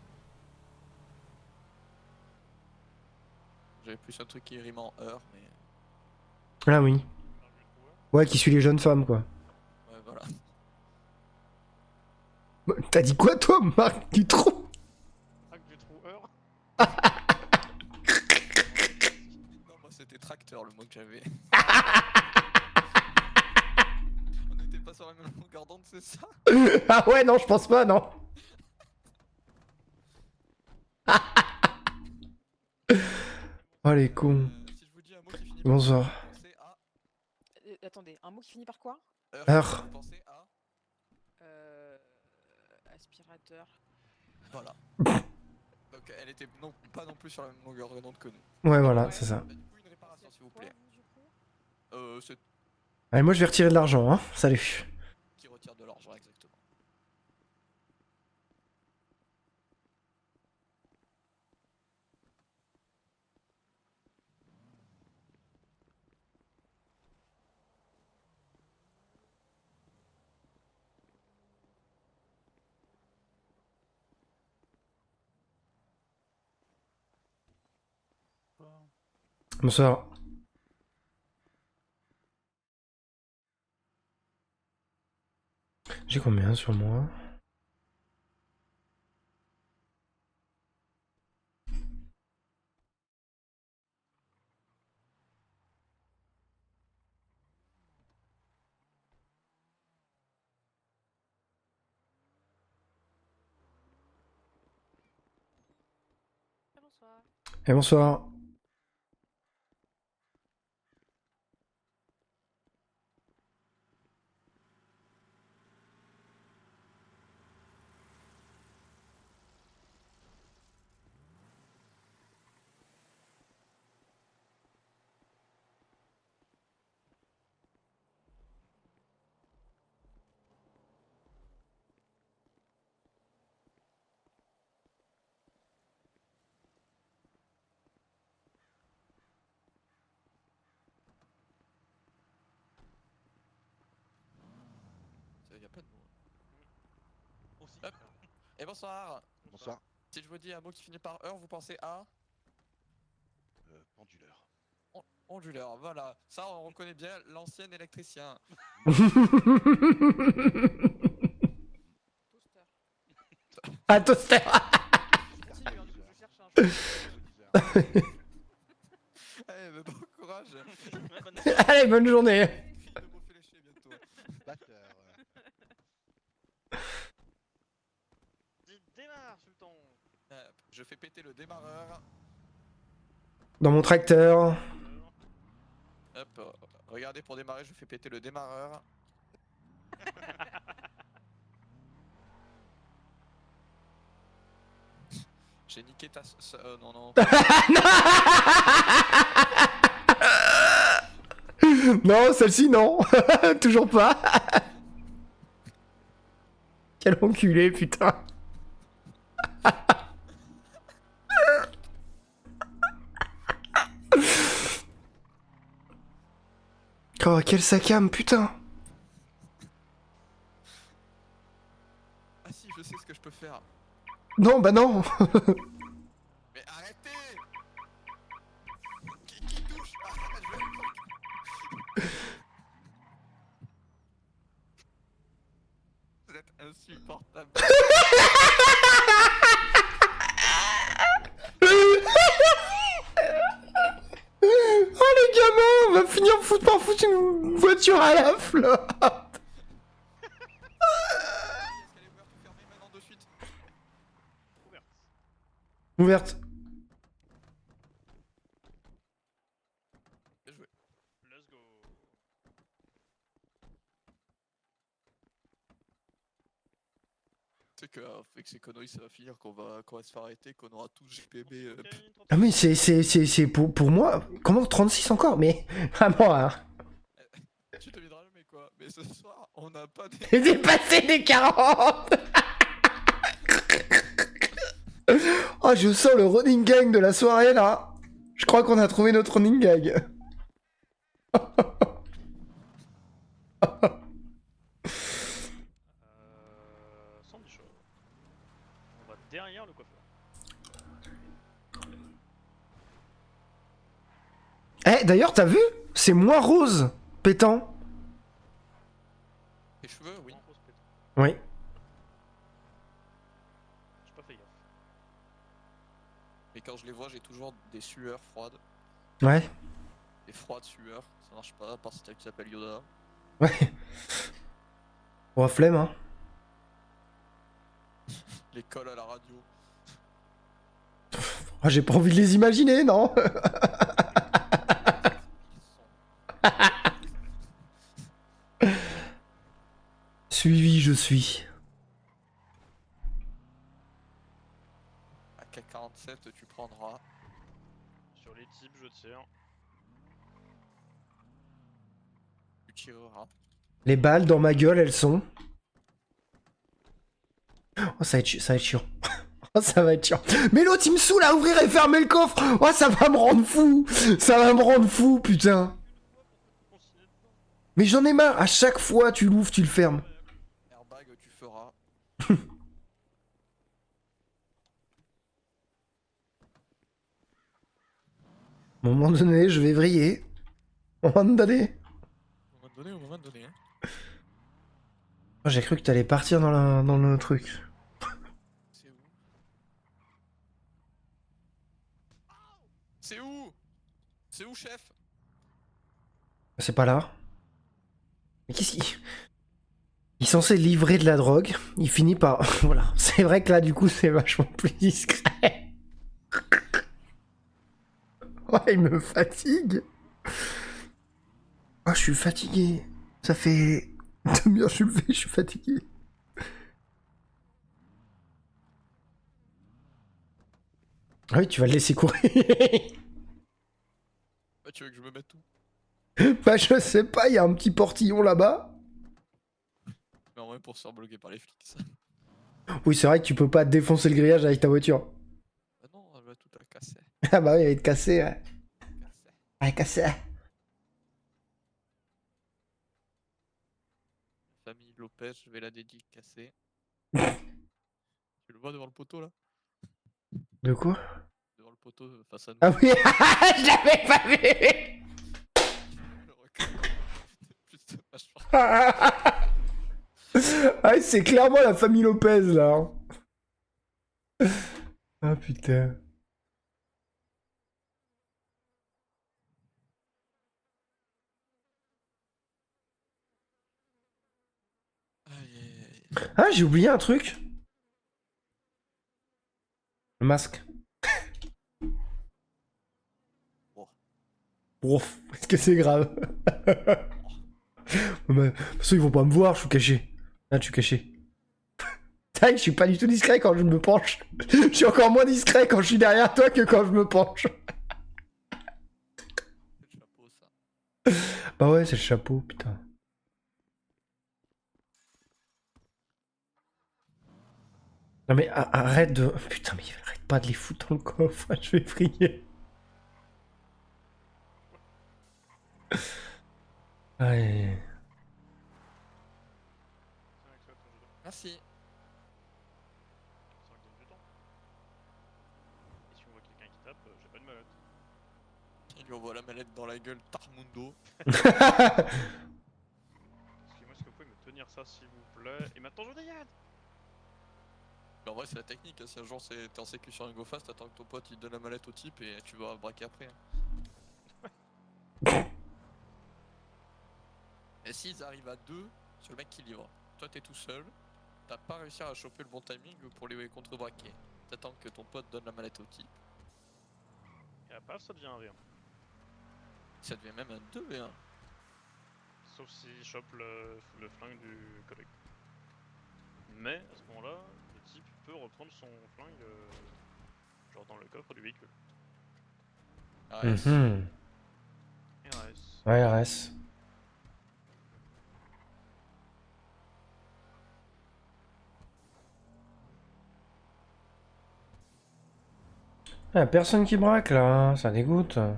J'avais plus un truc qui rime en heure, mais. Ah oui. Ouais, qui suit les jeunes femmes, quoi. Ouais, voilà. T'as dit quoi, toi, Marc Dutroux? Hack du trou heure. Non, moi c'était tracteur le mot que j'avais. On n'était pas sur la même longueur d'onde, c'est ça? Ah ouais, non, je pense pas, non. Oh, les cons. Si je vous dis un mot qui finit Bonsoir. par pensez à Attendez, un mot qui finit par quoi? Heure. vous pensez à. Aspirateur. Voilà. Donc elle était pas non plus sur la même longueur d'onde que nous. Ouais, voilà, c'est ça. Bah, du coup, une réparation s'il vous plaît. Du coup C'est Allez, moi, je vais retirer de l'argent, hein. Salut. qui retire de l'argent exactement. Bonsoir. J'ai combien sur moi? Bonsoir. Et bonsoir. Il y a pas de mots. Aussi. Hop. Et bonsoir. Bonsoir. Si je vous dis un mot qui finit par heure, vous pensez à Penduleur. onduleur. Voilà. Ça, on reconnaît bien l'ancien électricien. Toaster. Ah, toaster. Continue, hein, du coup, je cherche un jeu. Eh, mais bon courage. Allez, bonne journée. Cri de mots fléchés bientôt. Batteur. Dis démarre, Sultan. Je fais péter le démarreur. Dans mon tracteur. Hop, regardez pour démarrer, je fais péter le démarreur. J'ai niqué ta... non, non. Non, celle-ci, non. Toujours pas. Quel enculé, putain. Oh, quel sacam, putain. Ah si, je sais ce que je peux faire. Non, bah non. Mais arrêtez. Qui touche? Ah, Vous êtes insupportable. Oh, les gamins, on va finir par foutre une voiture à la flotte. Est-ce qu'elle est ouverte ou fermée maintenant de suite? Ouverte. Ouverte. Bien joué. Let's go. Tu sais qu'avec ces conneries, ça va finir qu'on va se faire arrêter, qu'on aura tous GPB. Ah mais c'est pour moi. Comment 36 encore? Mais vraiment, hein. Tu te viendras jamais quoi. Mais ce soir, on n'a pas des. J'ai dépassé des 40. Oh, je sens le running gang de la soirée là. Je crois qu'on a trouvé notre running gang. Sandy Show. On va derrière le coiffeur. Eh, d'ailleurs, t'as vu? C'est moins rose, pétant. Les cheveux, oui. En rose pétant. Oui. J'ai pas fait gaffe. Mais quand je les vois, j'ai toujours des sueurs froides. Ouais. Des froides sueurs. Ça marche pas, à part si t'as qui s'appelle Yoda. Ouais. Oh, flemme, hein. Les cols à la radio. Oh, j'ai pas envie de les imaginer, non? Suivi, je suis. À K47, tu prendras. Sur les types, je tire. Tu tireras. Les balles dans ma gueule, elles sont. Oh, ça va être chiant. Oh, ça va être chiant. Mais l'autre, il me saoule à ouvrir et fermer le coffre. Oh, ça va me rendre fou. Ça va me rendre fou, putain. Mais j'en ai marre. À chaque fois, tu l'ouvres, tu le fermes. Airbag, tu feras. À un moment donné, je vais vriller. À un moment donné. Au moment donné. Hein. Oh, j'ai cru que t'allais partir dans le truc. C'est où? C'est où? C'est où, chef? C'est pas là. Mais qu'est-ce qu'il... Il est censé livrer de la drogue. Il finit par... Voilà. C'est vrai que là, du coup, c'est vachement plus discret. Il me fatigue. Ah, je suis fatigué. Ça fait 1 demi-heure que je suis levé, je suis fatigué. Ah oui, tu vas le laisser courir. Bah, tu veux que je me mette où? Bah, je sais pas, il y a un petit portillon là-bas. Mais en vrai, pour se faire bloquer par les flics, ça. Oui, c'est vrai que tu peux pas défoncer le grillage avec ta voiture. Bah non, elle va tout à casser. Ah bah oui, elle va être cassée, ouais. Casser. Elle est cassée. Famille Lopez, je vais la dédicacer. Tu le vois devant le poteau là? De quoi? Devant le poteau face à nous. Ah oui, je l'avais pas vu. Le requin. Putain, vachement. Ah, c'est clairement la famille Lopez, là. Ah, putain. Aïe, aïe, aïe. Ah, j'ai oublié un truc. Le masque. Oh. Ouf, est-ce que c'est grave? Mais, de toute façon, ils vont pas me voir, je suis caché. Ah, je suis caché. Tac, je suis pas du tout discret quand je me penche. Je suis encore moins discret quand je suis derrière toi que quand je me penche. C'est le chapeau ça. Bah ouais, c'est le chapeau, putain. Non mais arrête de... Putain, mais arrête pas de les foutre dans le coffre, je vais prier. Ouais. Tiens, avec ça, ton jeu d'eau. Merci. Ça va gagner du temps. Et si on voit quelqu'un qui tape, j'ai pas de mallette. Il lui envoie la mallette dans la gueule, Tarmundo. Excusez-moi, est-ce que vous pouvez me tenir ça s'il vous plaît? Et maintenant je vous dégage. Mais en vrai, c'est la technique. Hein. Si un jour t'es en sécu sur un go fast, t'attends que ton pote il te donne la mallette au type et tu vas braquer après. Hein. Et s'ils arrivent à deux, c'est le mec qui livre. Toi t'es tout seul, t'as pas réussi à choper le bon timing pour les contre-braquer. T'attends que ton pote donne la mallette au type. Et à paf, ça devient un V1. Ça devient même un 2v1. Sauf s'il chope le flingue du collègue. Mais à ce moment-là, le type peut reprendre son flingue genre dans le coffre du véhicule. AS. Mhm. RS. Ouais, RS. Ah, personne qui braque là, hein, ça dégoûte. Sinon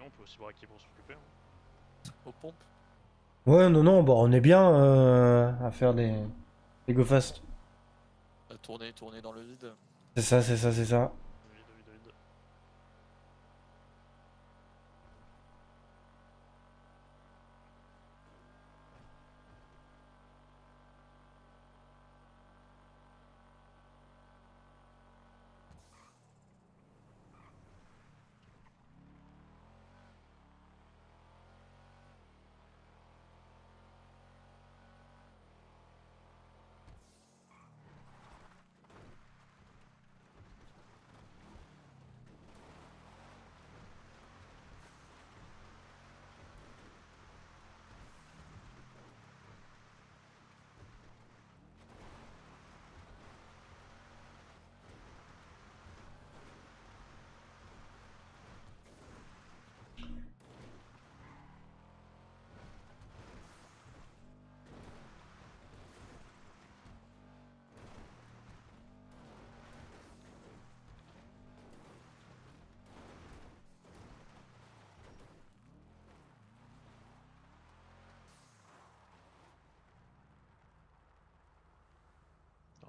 on peut aussi braquer pour s'occuper. Hein. Aux pompes. Ouais, non, non, bon, on est bien à faire des go fast. Tourner dans le vide. C'est ça, c'est ça, c'est ça. Vide, vide, vide.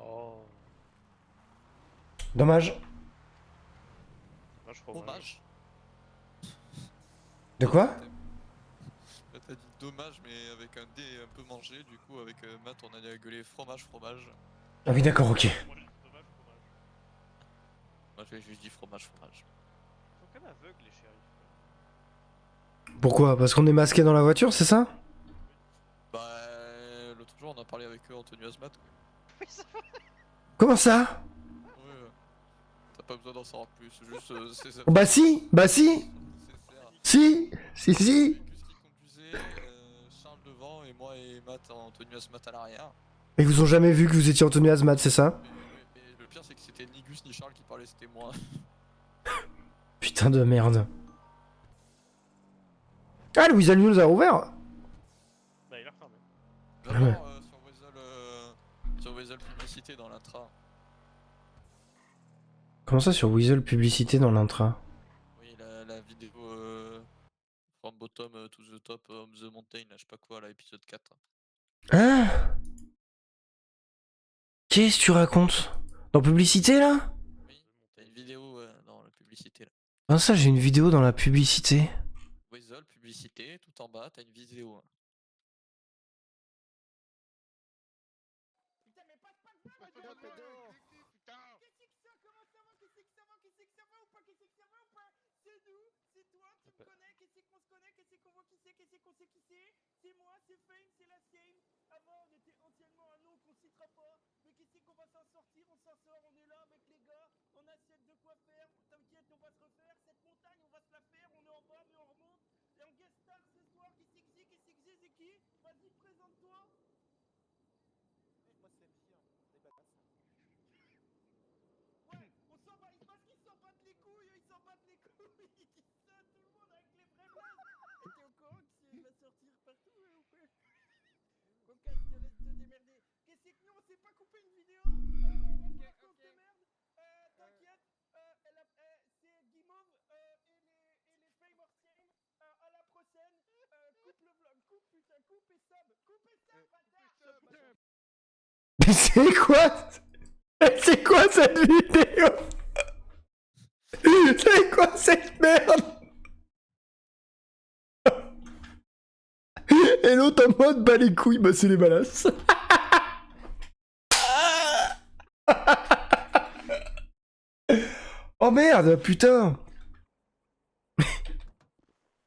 Oh. Dommage. Dommage fromage. Hommage. De quoi? Là, t'as dit dommage, mais avec un D un peu mangé. Du coup, avec Matt, on a gueulé fromage, fromage. Ah oui, d'accord, ok. Moi j'ai dit dommage fromage. Moi, j'ai juste dit fromage, fromage. Ils sont quand même aveugles les shérifs. Pourquoi? Parce qu'on est masqué dans la voiture, c'est ça? Bah, l'autre jour, on a parlé avec eux en tenue hazmat. Comment ça? Ouais, t'as pas besoin d'en savoir plus, juste c'est Bah si, bah si, si, si, si. Gus qui conduisait, Charles devant et moi et Matt en tenue hazmat à l'arrière. Ils vous ont jamais vu que vous étiez Anthony Hazmat, c'est ça? Mais le pire c'est que c'était ni Gus ni Charles qui parlait, c'était moi. Putain de merde. Ah, le Weasel News a ouvert? Bah, il a refermé. D'abord sur Weasel publicité dans l'intra. Comment ça sur Weasel publicité dans l'intra? Oui, la vidéo From Bottom to the Top of the Mountain, là, je sais pas quoi, là, épisode 4. Hein? Qu'est-ce que tu racontes? Dans publicité là? Oui, t'as une vidéo dans la publicité là. Ah ça j'ai une vidéo dans la publicité. Weasel, publicité, tout en bas, t'as une vidéo. Hein. Putain, mais passe pas le ballon, putain. Qu'est-ce que ça? Comment ça va? Qu'est-ce que ça va? Qu'est-ce que ça va ou pas? Qu'est-ce que ça va ou pas? C'est nous, c'est toi, tu me connais, qu'est-ce qu'on se connaît, qu'est-ce qu'on voit qui c'est, qu'est-ce qu'on sait qui c'est? C'est moi, c'est Fame, c'est la same. Avant, on était anciennement un nom qu'on citera pas. Mais qu'est-ce qu'on va s'en sortir? On s'en sort, on est là avec les gars. On a de quoi faire. T'inquiète, on va se refaire. Cette montagne, on va se la faire. On est en bas, mais on remonte. Et on guest star ce soir. Qu'est-ce que c'est? C'est qui? Vas-y, présente-toi. Moi, c'est MC, hein. Les badass. Ouais, on s'en bat, parce qu'ils s'en battent les couilles, ils s'en battent les couilles, ils disent ça à tout le monde avec les vrais blagues. Et t'es au courant qu'il va sortir partout ou quoi? Cocasse, te laisse te démerder. Qu'est-ce que nous, on s'est pas coupé une vidéo? On va qu'on se démerde. T'inquiète, c'est Guimauve et les Famortiens. À la prochaine. Coupe le vlog, coupe putain, coupe et sub, bâtard. Mais c'est quoi? C'est quoi cette vidéo? C'est quoi cette merde? Et l'autre en mode bah les couilles, bah c'est les balasses. Oh merde, putain. Il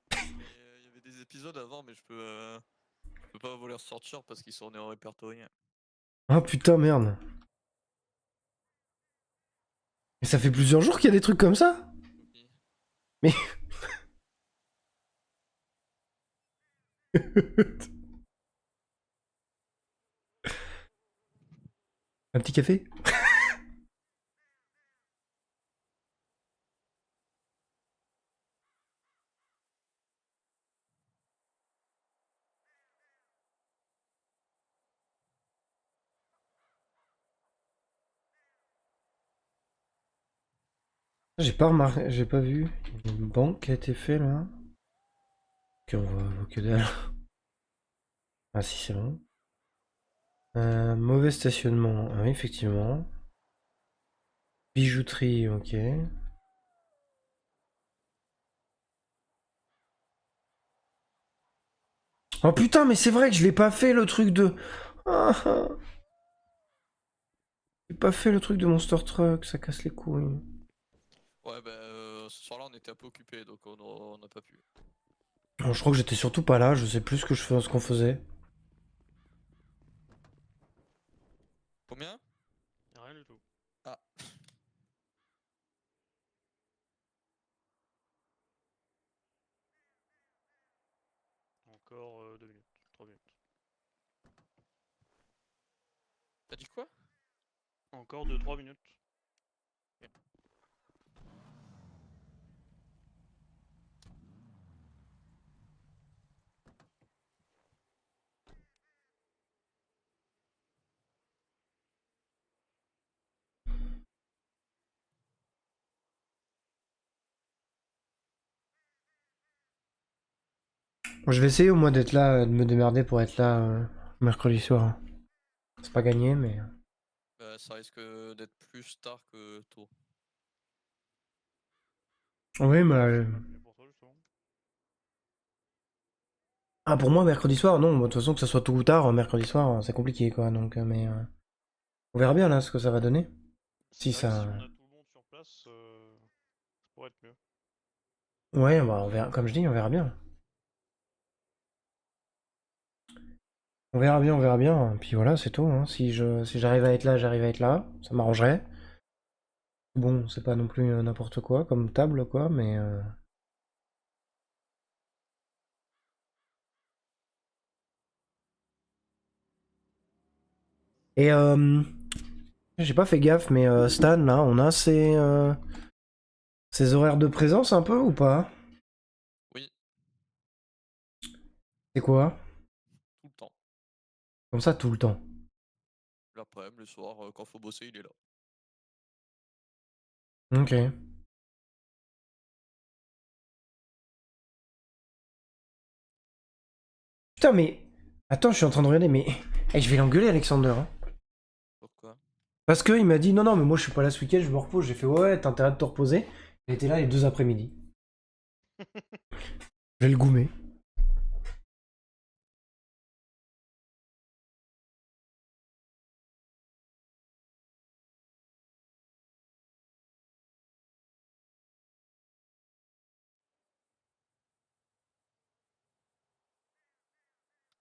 y avait des épisodes avant, mais je peux pas vous les ressortir parce qu'ils sont en répertoriés. Oh putain, merde. Mais ça fait plusieurs jours qu'il y a des trucs comme ça? Oui. Mais... Un petit café? J'ai pas remarqué, j'ai pas vu. Il y a une banque qui a été faite là. Ok, on voit que dalle. Ah si, c'est bon. Mauvais stationnement, ah, oui, effectivement. Bijouterie, ok. Oh putain, mais c'est vrai que je l'ai pas fait le truc de... Ah, ah. J'ai pas fait le truc de Monster Truck, ça casse les couilles. Ouais, bah ce soir-là, on était un peu occupés, donc on n'a pas pu. Bon, je crois que j'étais surtout pas là, je sais plus ce qu'on faisait. Combien? Rien du tout. Ah. Encore 2 minutes, 3 minutes. T'as dit quoi? Encore 2-3 minutes. Je vais essayer au moins d'être là, de me démerder pour être là mercredi soir. C'est pas gagné, mais... Bah, ça risque d'être plus tard que tôt. Oui, mais... C'est pour toi justement. Ah, pour moi, mercredi soir, non. De toute façon, que ça soit tôt ou tard, mercredi soir, c'est compliqué, quoi. Donc, mais... On verra bien, là, ce que ça va donner. Si C'est vrai que ça... si on a tout le monde sur place, ça pourrait être mieux. Ouais, bah, on verra... Comme je dis, on verra bien. On verra bien, on verra bien. Puis voilà, c'est tout. Hein. Si j'arrive à être là, j'arrive à être là. Ça m'arrangerait. Bon, c'est pas non plus n'importe quoi comme table, quoi, mais... Et j'ai pas fait gaffe, mais Stan, là, on a ses horaires de présence un peu ou pas? Oui, C'est quoi? tout le temps. Comme ça tout le temps. L'après-midi, le soir, quand faut bosser, il est là. Ok. Putain, mais... Attends, je suis en train de regarder, mais... Eh, je vais l'engueuler, Alexander. Hein. Pourquoi? Parce que il m'a dit, non, non, mais moi je suis pas là ce week-end, je me repose. J'ai fait, ouais, t'as intérêt de te reposer. Il était là les 2 après-midi. Je vais le goumer.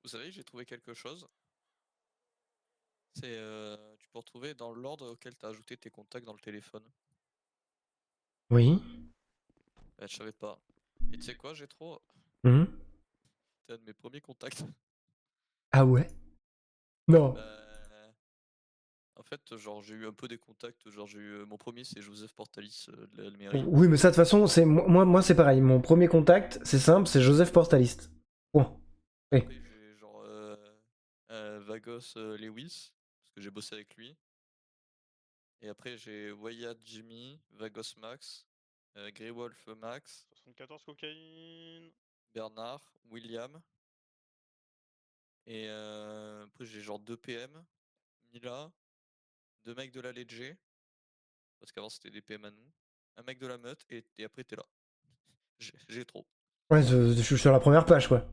Vous savez, j'ai trouvé quelque chose. C'est, tu peux retrouver dans l'ordre auquel tu as ajouté tes contacts dans le téléphone. Oui. Je savais pas. Et tu sais quoi, j'ai trop. Mhm. T'es un de mes premiers contacts. Ah ouais? Non. Bah, en fait, genre, j'ai eu un peu des contacts. Genre, j'ai eu. Mon premier, c'est Joseph Portalis de la mairie. Oui, mais ça, de toute façon, c'est moi c'est pareil. Mon premier contact, c'est simple, c'est Joseph Portaliste. Bon. Oui. Après, j'ai genre Vagos Lewis, parce que j'ai bossé avec lui. Et après, j'ai Wyatt Jimmy, Vagos Max, Grey Wolf Max, 74 cocaïne. Bernard, William. Et après, j'ai genre 2 PM, Mila, 2 mecs de la Ledger, parce qu'avant c'était des PM à nous, un mec de la meute, et après t'es là. J'ai trop. Ouais, je suis sur la première page, quoi.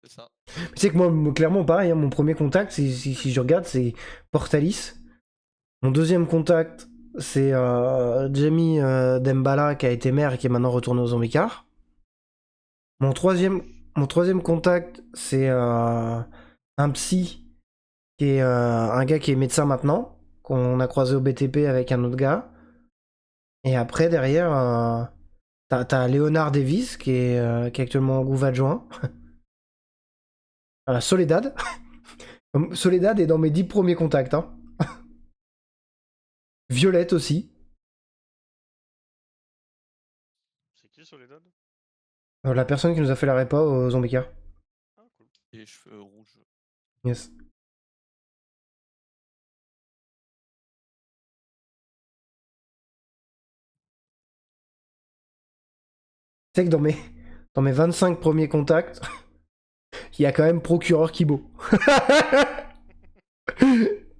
C'est ça. Tu sais que moi, clairement, pareil, hein, mon premier contact, si je regarde, c'est Portalis. Mon deuxième contact, c'est Jamie Dembala, qui a été maire et qui est maintenant retourné aux Zombicar. Mon troisième, mon troisième contact, c'est un psy, qui est un gars qui est médecin maintenant, qu'on a croisé au BTP avec un autre gars. Et après, derrière, t'as Léonard Davis, qui est actuellement en gouv adjoint. Soledad. Soledad est dans mes 10 premiers contacts. Hein. Violette aussi. C'est qui Soledad? La personne qui nous a fait la répa aux Zombicar. Ah, cool. Et les cheveux rouges. Yes. Tu sais que dans mes 25 premiers contacts, il y a quand même procureur Kibo.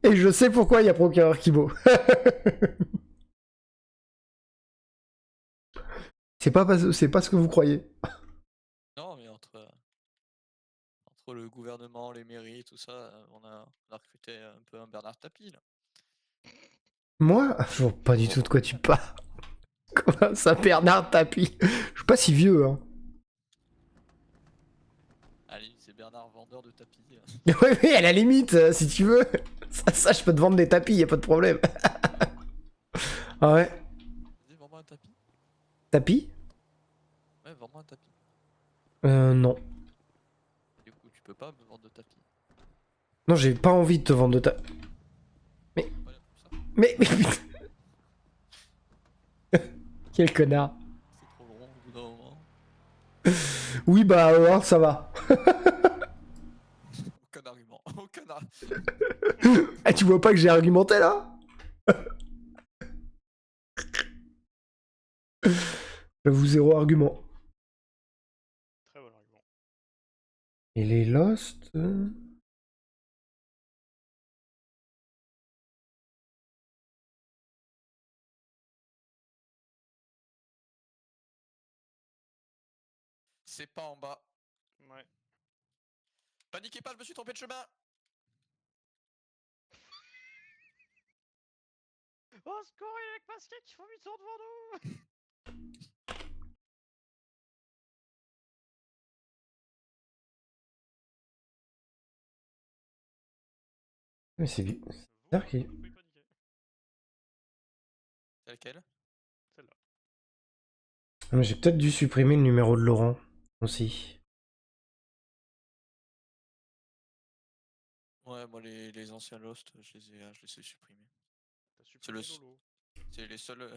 Et je sais pourquoi il y a procureur Kibo. C'est pas ce que vous croyez. Non, mais entre le gouvernement, les mairies, tout ça, on a recruté un peu un Bernard Tapie, là. Moi, je vois pas du tout de quoi tu parles. Comment ça, Bernard Tapie? Je suis pas si vieux, hein. Allez, c'est Bernard vendeur de tapis. Ouais, mais à la limite, si tu veux, ça, je peux te vendre des tapis, y a pas de problème. Ah ouais. Vas-y, vends-moi un tapis. Tapis? Ouais, vends-moi un tapis. Non. Du coup, tu peux pas me vendre de tapis. Non, j'ai pas envie de te vendre de tapis. Voilà, comme ça. Mais putain. Quel connard. C'est trop long au bout d'un moment. Oui, bah, hein, ça va. Aucun argument. Aucun argument. Ah, tu vois pas que j'ai argumenté là? J'avoue, zéro argument. Très bon argument. Et les Lost C'est pas en bas. Ouais. Paniquez pas, je me suis trompé de chemin. Oh, score, il est avec Pascal qui font 8 tours devant nous. Mais c'est bizarre qu'il... Vous pouvez paniquer. C'est lequel? Mais j'ai peut-être dû supprimer le numéro de Laurent aussi. Ouais, moi les anciens Lost, je les ai supprimés. T'as supprimé le- Lolo. C'est les seuls.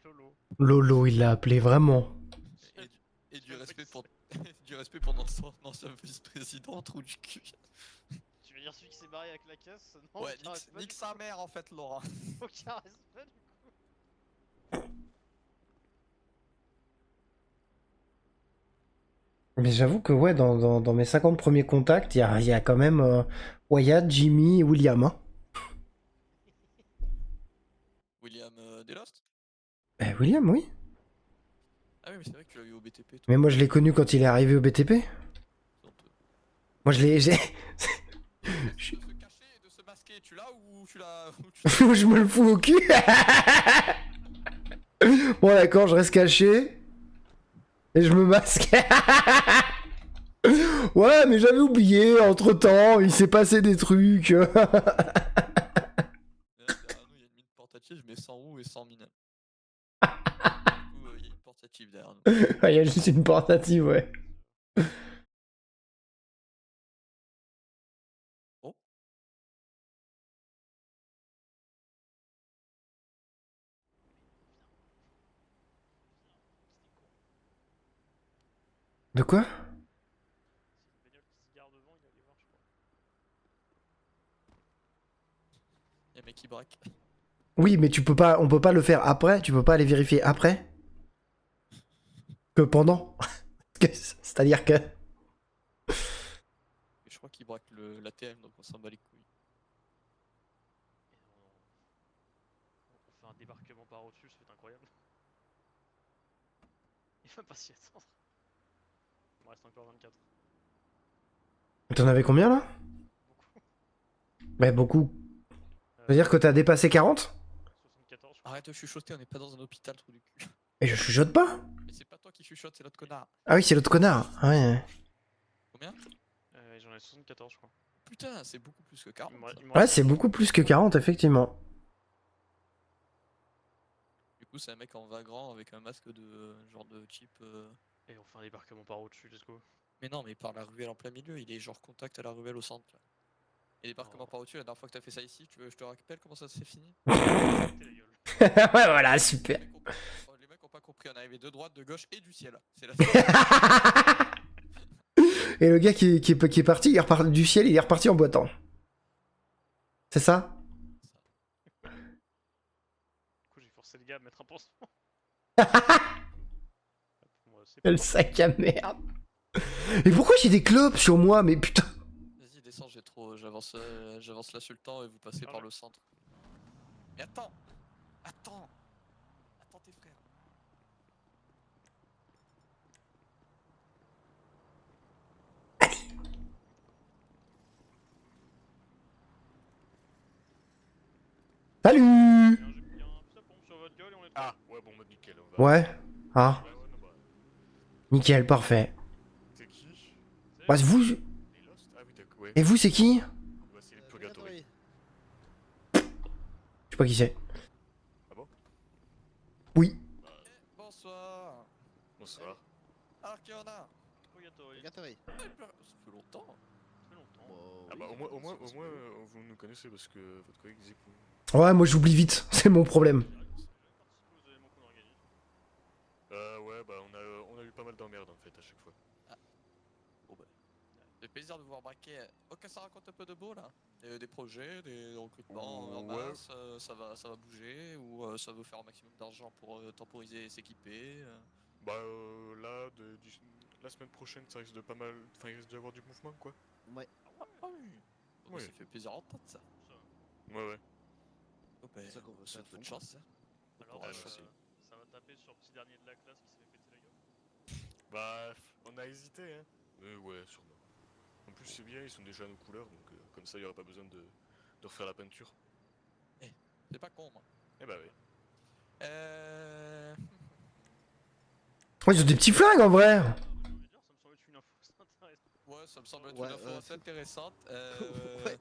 Lolo. Lolo, il l'a appelé vraiment. Et du respect pour du respect pour son ancien vice-président, trou du cul. Tu veux dire celui qui s'est barré avec la caisse? Non, Ouais, aucun respect, nique du sa coup. mère en fait, Laurent. Aucun respect du coup. Mais j'avoue que ouais, dans mes 50 premiers contacts, il y a quand même Wyatt, Jimmy et William. Hein. William des Lost. William, oui. Ah oui, mais c'est vrai que tu l'as eu au BTP. Toi. Mais moi, je l'ai connu quand il est arrivé au BTP. C'est honteux. Moi, je l'ai... De se cacher et de se masquer, tu l'as ou tu l'as je me le fous au cul. Bon, d'accord, je reste caché. Et je me masque. Ouais, mais j'avais oublié, entre-temps, il s'est passé des trucs. Derrière nous, il y a une mine portative, mais sans roue et sans mine. Du coup, il y a une portative derrière nous. Il y a juste une portative, ouais. Oh. De quoi? C'est une bagnole qui se gare devant, il allait voir, je crois. Il y a un mec qui braque. Oui, mais tu peux pas, on peut pas le faire après, tu peux pas aller vérifier après? Que pendant? C'est-à-dire que... Et je crois qu'il braque l'ATM, donc on s'en bat les couilles. Et on fait un débarquement par au-dessus, c'est incroyable. Il va pas s'y attendre. Il me reste encore 24. T'en avais combien, là? Beaucoup. Bah, beaucoup. Ça veut dire que t'as dépassé 40? 74, je crois. Arrête de chuchoter, on n'est pas dans un hôpital, trou du cul. Et je chuchote pas? Mais c'est pas toi qui chuchote, c'est l'autre connard. Ah oui, c'est l'autre connard. Ah ouais. Combien? J'en ai 74, je crois. Putain, c'est beaucoup plus que 40. ça. Ouais, c'est beaucoup plus que 40, effectivement. Du coup, c'est un mec en vagrant avec un masque de genre de type. Et on fait un débarquement par au-dessus, let's go. Mais non, mais par la ruelle en plein milieu, il est genre contact à la ruelle au centre. Là. Et débarquement Oh. par au-dessus, la dernière fois que t'as fait ça ici, tu veux, je te rappelle comment ça s'est fini? T'es la gueule. Ouais, voilà, super. Les mecs ont pas compris, on est arrivé de droite, de gauche et du ciel. C'est la Et le gars qui est parti, il est reparti du ciel, il est reparti en boitant. C'est ça? Du coup, j'ai forcé le gars à mettre un pansement. Moi, c'est Le sac à merde. Et pourquoi j'ai des clopes sur moi? Mais putain. Vas-y, descends, j'ai trop. J'avance là sur le temps et vous passez par le centre. Mais attends! Attends! Attends tes frères. Salut! J'ai bien, ça pompe sur votre gueule et on est trois. Ah, ouais, bon, bah nickel. On va... Ouais. Ah, Ouais, ouais, non, bah, nickel, parfait. c'est qui? Bah, vous... Les Lost? Ah oui, d'accord, ouais. Et vous, c'est qui? Bah, c'est les Purgatory. Je sais pas qui c'est. Ah bon? Oui. Bonsoir! Bonsoir. Alors qu'il y en a! Purgatory. Gatory. Ça fait longtemps! Ça fait longtemps. Ah bah, au moins, vous nous connaissez parce que votre collègue disait que Ouais, moi j'oublie vite, c'est mon problème. Vous avez mon qu'on organise. ouais, bah, on a eu pas mal d'emmerdes en fait à chaque fois. Bon bah. C'est plaisir de vous voir braquer. Ok, ça raconte un peu de beau là. Des projets, des recrutements en Ouais. masse, ça va bouger ou ça veut faire un maximum d'argent pour temporiser et s'équiper. Bah, là, la semaine prochaine, ça risque de pas mal. Enfin, il risque d'y avoir du mouvement quoi. Ouais. Ah oui. Bon, bah, Ouais. ça fait plaisir à entendre ça. Ouais, ouais. Oh, bah, C'est ça qu'on veut souhaite faire bonne fondre. chance. Hein. Alors, Ouais, ça merci. va taper sur le petit dernier de la classe qui s'est fait péter la gueule. Bah, on a hésité, hein. Ouais, sûrement. En plus, c'est bien, ils sont déjà à nos couleurs, donc comme ça, il y aura pas besoin de refaire la peinture. C'est pas con, moi. Eh bah, oui. Ouais, ils ont des petits flingues en vrai. J'ai envie de dire, ça me semble être une info assez intéressante. Ouais, ça me semble être Ouais, une info assez intéressante. Ouais.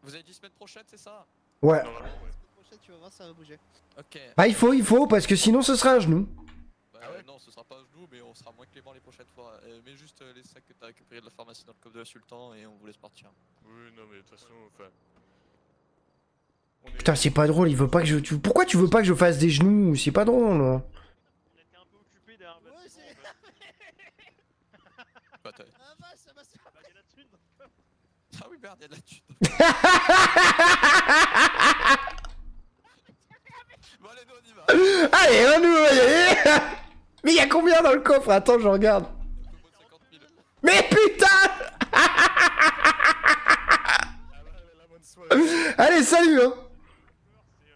Vous avez dit semaine prochaine, c'est ça? Ouais. Normalement, ouais. Semaine prochaine, et tu vas voir, ça va bouger. Ok. Bah il faut, parce que sinon ce sera un genou. Bah, Ah ouais non, ce sera pas à genoux, mais on sera moins clément les prochaines fois. Mais juste les sacs que t'as récupérés de la pharmacie dans le coffre de la Sultan et on vous laisse partir. Oui, non, mais de toute façon, enfin. Putain, c'est pas drôle, il veut pas que je... Pourquoi tu veux pas que je fasse des genoux? C'est pas drôle. On était un peu occupé derrière le Ouais, bâtiment, c'est- en fait. Bah, t'as- Ah vache, ça va se Bah, y a la thune. Ah oui, merde, y'a de la thune. Bon, allez, nous on y va. Allez, on nous va y aller. Mais y a combien dans le coffre? Attends, je regarde. Un peu moins de 50 000. Mais putain! Ah la bonne soirée. Allez, salut hein. C'est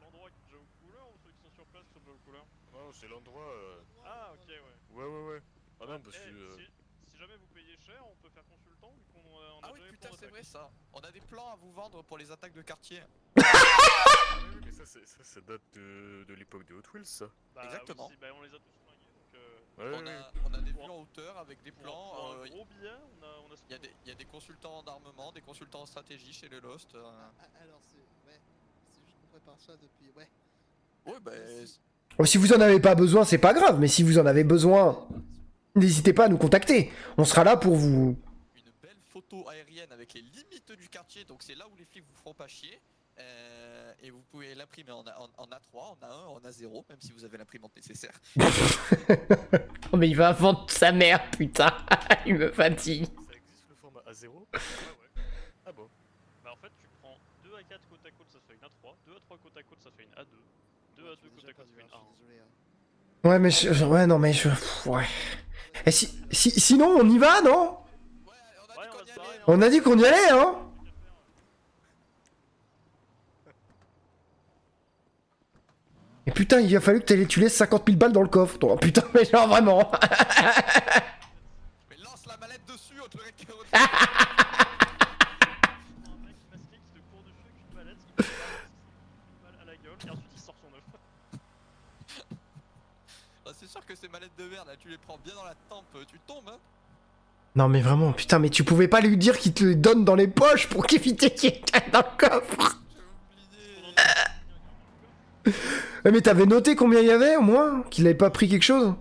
l'endroit qui est déjà aux couleurs ou ceux qui sont sur place qui sont déjà aux couleurs? Non, c'est l'endroit. Ah, ok, ouais. Ouais. Ah non, parce Eh, que. si jamais vous payez cher, on peut faire consultant vu qu'on on a Ah oui, déjà les putain, plans c'est d'attaque. vrai ça. On a des plans à vous vendre pour les attaques de quartier. Ah oui, mais ça date de l'époque de Hot Wheels, ça. Bah, Exactement. oui, bah, on les a tous flingués donc. Ouais. On a des Pour vues en hauteur avec des Pour plans. un gros billet, on a ce Il y a des consultants en armement, des consultants en stratégie chez les Lost. Alors c'est... Ouais. C'est juste qu'on prépare ça depuis... Ouais. Ouais, bah. Merci. Oh, si vous en avez pas besoin, c'est pas grave, mais si vous en avez besoin, n'hésitez pas à nous contacter. On sera là pour vous. Une belle photo aérienne avec les limites du quartier, donc c'est là où les flics vous feront pas chier. Et vous pouvez l'imprimer en A3, en A1, en A0, même si vous avez l'imprimante nécessaire. Oh, mais il va vendre sa mère, putain. Il me fatigue. Ça existe le format A0? Ouais. Ah bon. Bah, en fait, tu prends 2 A4 côte à côte, ça fait une A3. 2 A3 côte à côte, ça fait une A2. 2 Ouais, A2 tu m'as côte déjà à côte, pas ça vu, fait une hein, A1. je suis désolé. Hein. Ouais, mais ouais, non, mais ouais. Et sinon, on y va, non? Ouais, on a Ouais, dit on qu'on va y se barrer, allait. hein. On a dit qu'on y allait, hein? Et putain, il a fallu que tu laisses 50 000 balles dans le coffre, toi. Putain, mais genre vraiment. Mais lance la mallette dessus, on te le récupère. Un mec masqué qui te court dessus avec une mallette, il te une balle à la gueule, et ensuite il sort son œuf. Ah, c'est sûr que ces mallettes de merde là, tu les prends bien dans la tempe, tu tombes hein. Non, mais vraiment, putain, mais tu pouvais pas lui dire qu'il te les donne dans les poches pour éviter qu'il y ait dans le coffre. J'ai oublié. Ouais, mais t'avais noté combien il y avait, au moins? Qu'il avait pas pris quelque chose?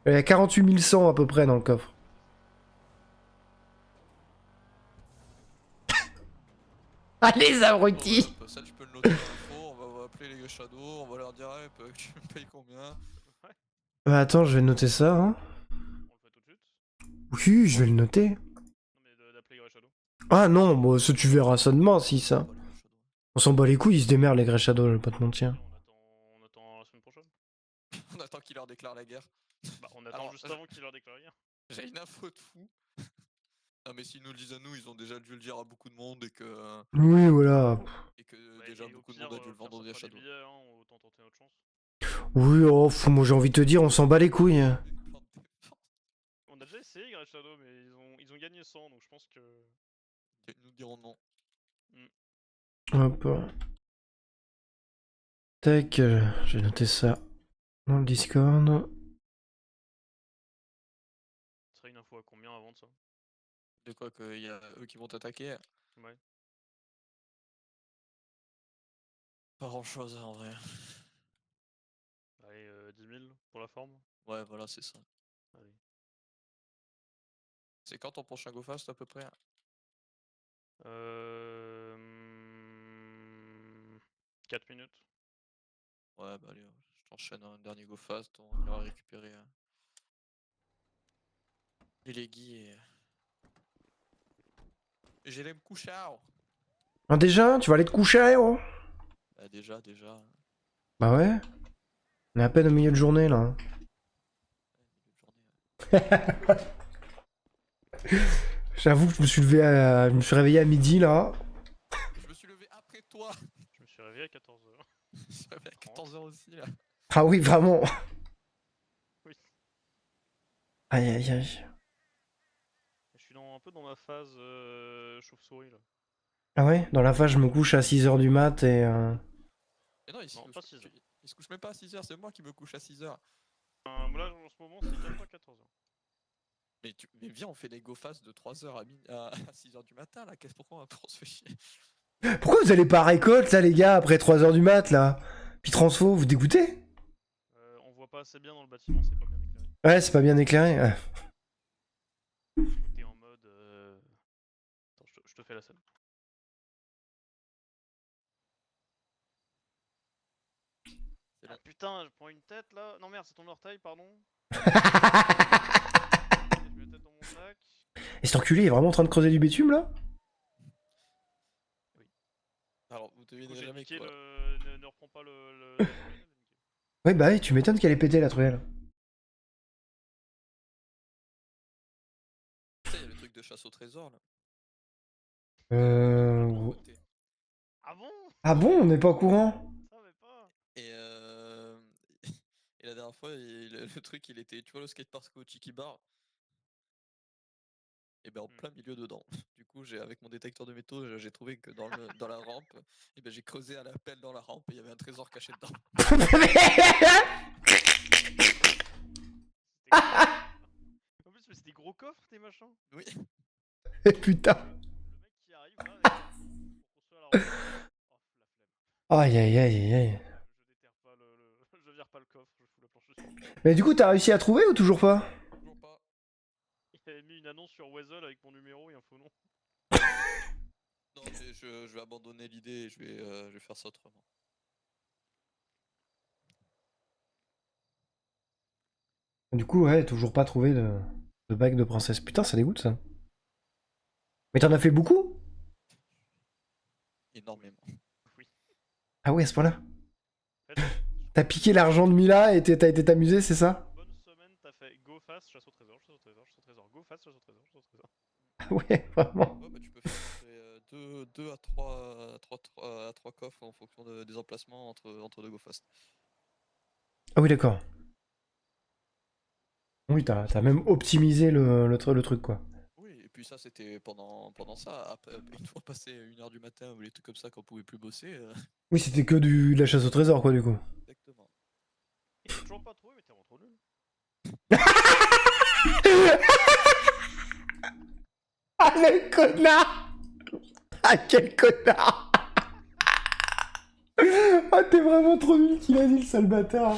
Il y a 48 100 à peu près dans le coffre. Allez, les abrutis! Ça, tu peux le noter dans l'info, on va appeler les gars Shadow, on va leur dire hey, tu me payes combien. Bah, attends, je vais noter ça, hein. On le fait tout de suite. Oui, je vais le noter. Non mais d'appeler Grey Shadow. Ah non, bon, ça tu verras ça demain, si ça. Pas les gars Shadow. On s'en bat les couilles, ils se démerdent, les Grey Shadow, je vais pas te mentir. On attend la semaine prochaine. On attend qu'il leur déclare la guerre. Bah on attend Alors, juste avant qu'il leur déclare la guerre. J'ai une info de fou. Non mais s'ils nous le disent à nous, ils ont déjà dû le dire à beaucoup de monde Oui, voilà. et que Ouais, déjà et au beaucoup de pire, monde a dû le vendre au personne gars fera des Shadow. billets, hein, autant tenter notre chance. Oui, oh, moi j'ai envie de te dire, on s'en bat les couilles. On a déjà essayé Grey Shadow mais ils ont gagné 100 donc je pense que... Ils nous diront non. Hop. Tac, j'ai noté ça dans le Discord. Ce serait une info à combien avant de ça? De quoi qu'il y a eux qui vont t'attaquer. Ouais. Pas grand chose en vrai. Allez, 10 000 pour la forme. Ouais voilà c'est ça. Allez. C'est quand ton prochain GoFast à peu près? 4 minutes. Ouais bah allez, je t'enchaîne un dernier GoFast, on ira récupérer les leggy et... J'ai me coucher. Ah, déjà, tu vas aller te coucher, oh? Bah déjà. Bah ouais. On est à peine au milieu de journée, là. J'avoue que je me suis levé je me suis réveillé à midi, là. Je me suis levé après toi. Je me suis réveillé à 14h. Je me suis levé à 14h aussi là. Ah oui, vraiment. Oui. Aïe, aïe, aïe. Je suis un peu dans ma phase chauve-souris là. Ah ouais, dans la phase, je me couche à 6h du mat et... Et non, Non, pas 6 heures. il se couche même pas à 6h, c'est moi qui me couche à 6h. Là en ce moment c'est 14h. Mais viens, on fait des go fast de 3h à 6h du matin là, pourquoi on se fait chier? Pourquoi vous allez pas à récolte là les gars après 3 heures du mat là? Puis transfo, vous dégoûtez? On voit pas assez bien dans le bâtiment, c'est pas bien éclairé. Ouais, c'est pas bien éclairé. Ouais. Du coup, t'es en mode. Attends, je te fais la scène. C'est Ah long. putain, je prends une tête là. Non merde, c'est ton orteil, pardon. Et je mets la tête dans mon sac. Et cet enculé est vraiment en train de creuser du bitume là? Alors, vous Du coup, devinez j'ai jamais niqué quoi. le. Ne reprends pas la truelle, elle est niquée. Ouais, bah ouais, tu m'étonnes qu'elle ait pété la truelle. Tu sais, il y a le truc de chasse au trésor là. Euh. De l'autre côté. Ah bon? Ah bon, on n'est pas au courant? Ça mais pas. Et, et la dernière fois, le truc, il était, tu vois, le skatepark au Tiki Bar. Et ben en plein milieu dedans. Du coup, avec mon détecteur de métaux, j'ai trouvé que dans la rampe, et ben j'ai creusé à la pelle dans la rampe et il y avait un trésor caché dedans. C'était quoi? En plus, mais c'est des gros coffres tes machins. Oui. Putain. Le mec qui arrive là avec un plomb pour construire la rampe. Oh, la flemme. Aïe aïe aïe aïe aïe. Je déterre pas je vire pas le coffre, je fous la planche dessus. Mais du coup, t'as réussi à trouver ou toujours pas? Toujours pas. Il avait mis une annonce sur Weasel avec mon numéro et un faux nom. Non, mais je vais abandonner l'idée et je vais faire ça autrement. Du coup, ouais, toujours pas trouvé de bague de princesse. Putain, ça dégoûte ça. Mais t'en as fait beaucoup? Énormément. Oui. Ah ouais, à ce point-là. En fait, T'as piqué l'argent de Mila et t'as été t'amuser, c'est ça? bonne semaine, t'as fait go fast, chasse au trésor, chasse au trésor, chasse au trésor, go fast, chasse au trésor, chasse au trésor. Ah ouais, vraiment. Ouais, bah tu peux faire deux à trois coffres en fonction des emplacements entre deux go fast. Ah oui, d'accord. Oui, t'as même optimisé le truc, quoi. Oui, et puis ça c'était pendant ça. Après, une fois passé 1h du matin ou les trucs comme ça qu'on pouvait plus bosser. Oui, c'était que de la chasse au trésor, quoi, du coup. Exactement. Et j'ai toujours pas trouvé, mais t'es vraiment trop nul. Ah, le connard! Ah, quel connard! Ah, t'es vraiment trop nul qu'il a dit, le sale bâtard.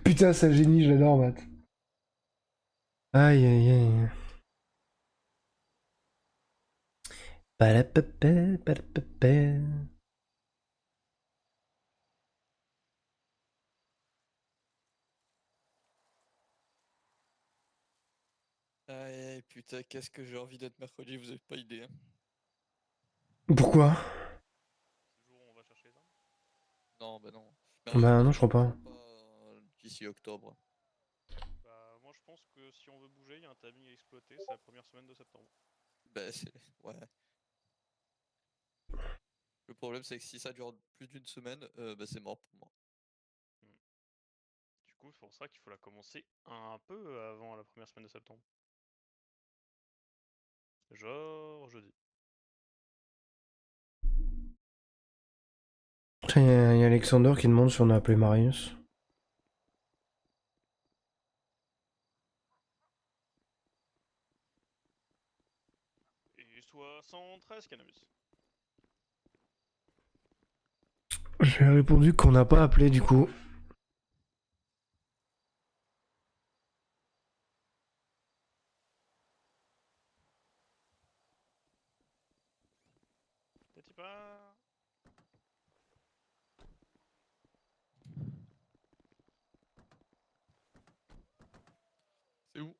Putain, ça génie, j'adore, Matt. Aïe, aïe, aïe. Palapapé, palapapé. Ah putain, qu'est-ce que j'ai envie d'être mercredi, vous avez pas idée. Hein. Pourquoi? C'est le jour où on va chercher les armes. Non, bah non. Mais Bah honnêtement, non, je crois pas. pas d'ici octobre. Bah, moi je pense que si on veut bouger, il y a un timing à exploiter, c'est la première semaine de septembre. Bah c'est. Ouais. Le problème c'est que si ça dure plus d'une semaine, bah c'est mort pour moi. Du coup, c'est pour ça qu'il faut la commencer un peu avant la première semaine de septembre. Genre jeudi. Tiens, y a Alexander qui demande si on a appelé Marius. Et 73 cannabis. J'ai répondu qu'on n'a pas appelé, du coup. T'as-tu pas? C'est où?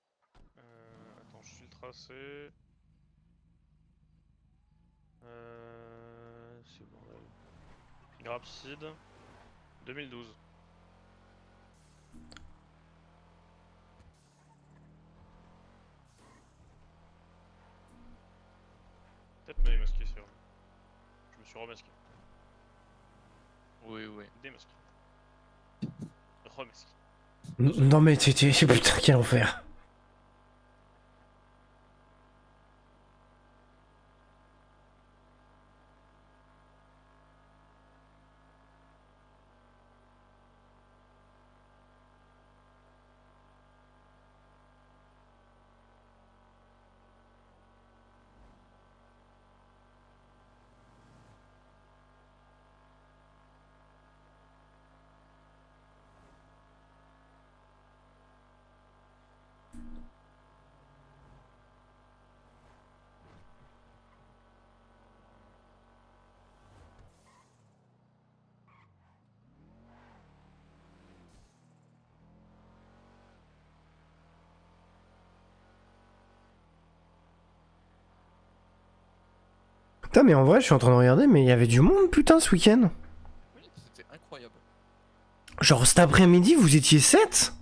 Attends, je suis le tracé. C'est où bordel? Grapside 2012. Peut-être me démasquer, c'est vrai. Je me suis remasqué. Oui, oui. Démasqué. Remasqué. Non mais putain, quel enfer. Putain, mais en vrai, je suis en train de regarder, mais il y avait du monde, putain, ce week-end. Oui, c'était incroyable. Genre, cet après-midi, vous étiez 7?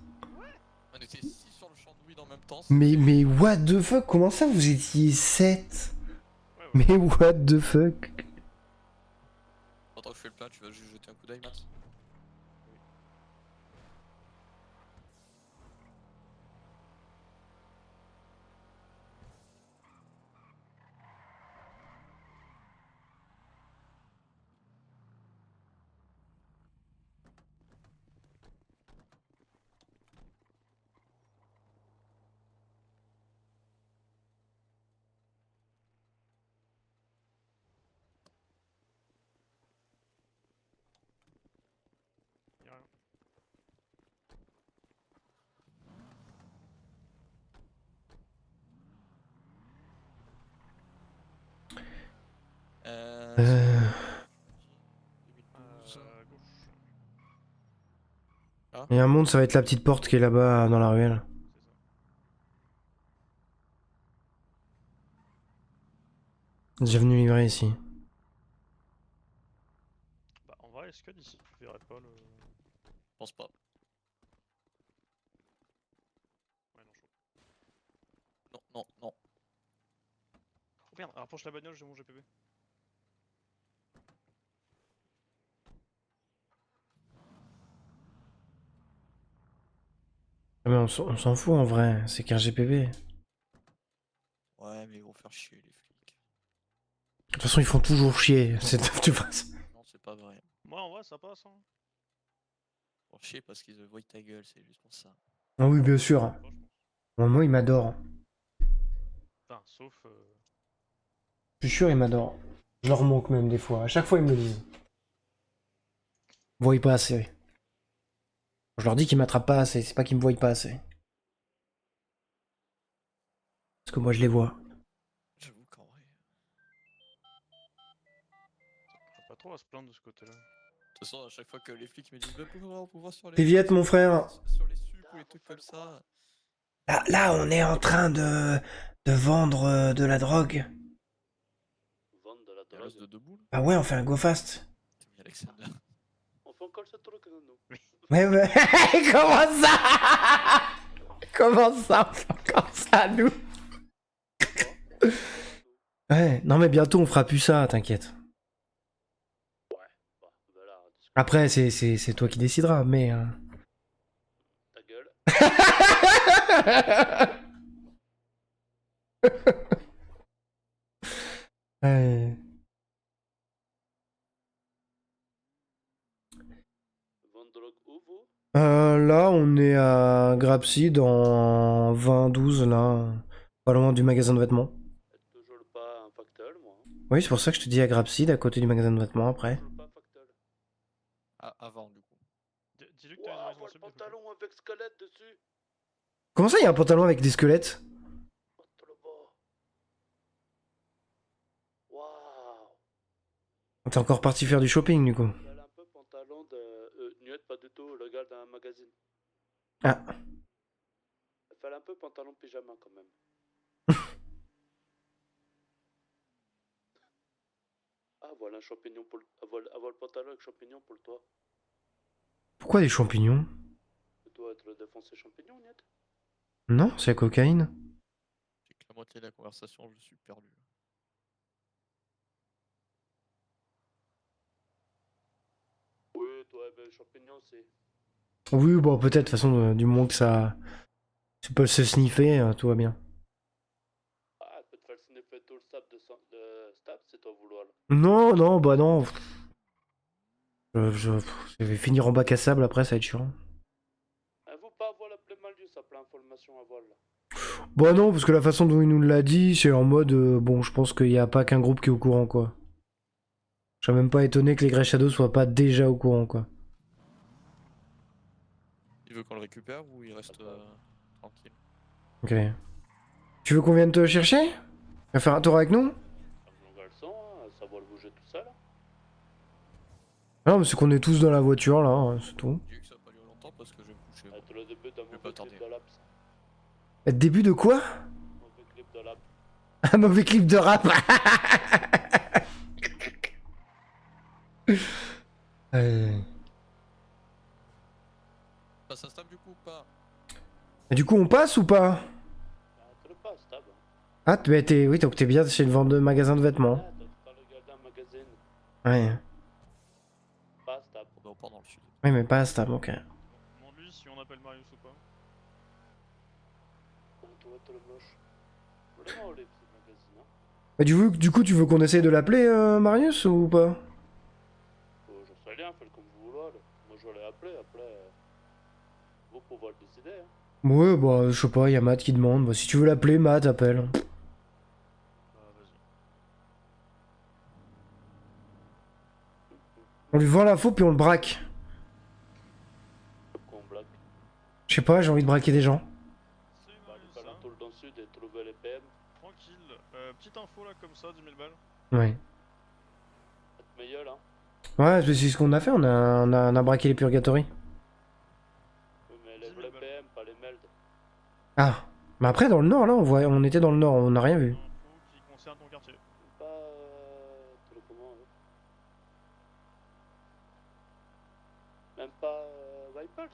On était 6 sur le champ de weed en même temps. Mais what the fuck? Comment ça, vous étiez 7? Ouais, ouais. Mais what the fuck? Pendant que je fais le plein, tu vas juste jeter un coup d'œil, Matt. Y'a rien. Euh... Euh... 2012. À gauche. Il y a un monde, ça va être la petite porte qui est là-bas, dans la ruelle. C'est ça. Déjà venu livrer ici. Bah, en vrai, est-ce que d'ici tu verrais pas le. Je pense pas. Ouais, non, chaud. Non, non, non. Oh merde, rapproche la bagnole, j'ai mon GPB. Ah, mais on s'en fout en vrai, c'est qu'un GPV. Ouais, mais ils vont faire chier les flics. De toute façon, ils font toujours chier. Tu vois. Non, c'est pas vrai. Moi, en vrai, ça passe, hein. Ils vont chier parce qu'ils voient ta gueule, c'est juste pour ça. Ah oui, bien sûr. Pas, je pense. Moi, il m'adore. Enfin, sauf. Je suis sûr, il m'adore. Je leur manque même des fois. À chaque fois, ils me le disent. Ils me voient pas assez. Je leur dis qu'ils m'attrapent pas assez. C'est pas qu'ils me voient pas assez. Parce que moi, je les vois. J'avoue qu'en vrai. On a pas trop à se plaindre de ce côté-là. De toute façon, à chaque fois que les flics me disent, bah, pour voir sur les. T'es Viette, mon frère. Sur les sucres ou les trucs comme ça. Là, on est en train de vendre de la drogue. Vendre de la Il y a l'os drogue. de deux boules. Ah ouais, on fait un go fast. T'as mis Alexander. On fait encore ce truc, nous. Ouais, ouais. Comment ça? Comment ça? On fait encore ça, nous? Ouais, non mais bientôt on fera plus ça, t'inquiète. Bah, voilà, discute Après, c'est toi qui décideras, mais... ta gueule. Ouais. Vendre drogue où, vous? Là, on est à Grapsy dans 20-12, là. Pas loin du magasin de vêtements. Toujours pas un facteur, moi. Oui, c'est pour ça que je te dis à Grapsy, à côté du magasin de vêtements, après. Toujours pas un facteur. Ah, avant, du coup. Dis-lui que t'as une Waouh, raison vois le sub, s'il te plaît. pantalon avec squelette dessus. Comment ça, il y a un pantalon avec des squelettes? Oh, trop beau. Waouh. T'es encore parti faire du shopping, du coup. Elle a un peu pantalon de... Nuette, pas du tout, le gars d'un magazine. Ah. Elle fait un peu pantalon pyjama, quand même. Ah, voilà un champignon pour... Avoir le pantalon avec champignon pour toi. Pourquoi des champignons? Ça doit être le défoncé champignon, Niet. Non, c'est la cocaïne. J'ai que la moitié de la conversation, je suis perdu. Oui, toi, ben, champignon, c'est... Oui, bon, peut-être, de toute façon, du moment que ça... Tu peux se sniffer, tout va bien. Ah, elle peut te faire sniffer tout le stab de stab, c'est toi vouloir. Non, non, bah non. Je vais finir en bac à sable après, ça va être chiant. Elle veut pas avoir la plaie malus, ça plein d'informations à voir, là. Bah non, parce que la façon dont il nous l'a dit, c'est en mode... bon, je pense qu'il n'y a pas qu'un groupe qui est au courant, quoi. Je suis même pas étonné que les Grey Shadows soient pas déjà au courant, quoi. Il veut qu'on le récupère ou il reste tranquille? Ok. Tu veux qu'on vienne te chercher? Tu vas faire un tour avec nous? Un bon garçon, hein, savoir bouger tout seul. Non, mais c'est qu'on est tous dans la voiture, là, hein, c'est tout. Je dis que ça va pas durer longtemps parce que je vais me coucher. moi. Être le début d'un vais pas mauvais tarder. clip de laps. Début de quoi? Mauvais clip de laps. Un mauvais clip de rap. Euh, Passe un stab du coup ou pas? Et du coup, on passe ou pas? Bah, t'as le pas, stab. Ah, oui, donc t'es bien chez le vendeur magasin de vêtements. Ah, t'as le gardien magazine. Ouais. Pas stab. On part dans le sud. Oui, mais pas à Stab, ok. Demande-lui si on appelle Marius ou pas. On doit être le moche. Vraiment, les petits magazines, hein. Bah, du coup, tu veux qu'on essaye de l'appeler, Marius, ou pas? J'en sais rien, faites comme vous voulez. Moi, je vais l'appeler, après. Vous pouvez le décider, hein. Ouais, bah, je sais pas, y a Matt qui demande. Bah, si tu veux l'appeler, Matt, appelle. Bah vas-y. On lui vend l'info, puis on le braque. Qu'on blague. Je sais pas, j'ai envie de braquer des gens. Salut Bah, Marius, les hein. alentours dans le sud et trouver les PM. Tranquille. Petite info là comme ça, 10 000 balles. Ouais. Faites meilleur, hein. Ouais, c'est ce qu'on a fait, on a braqué les Purgatories. Oui, mais les 10 000 vrais balles. PM, pas les melds. Ah. Mais après, dans le nord, là, on était dans le nord, on n'a rien vu. Info qui concerne ton quartier. Pas. Comment, hein. Même pas. Vipers.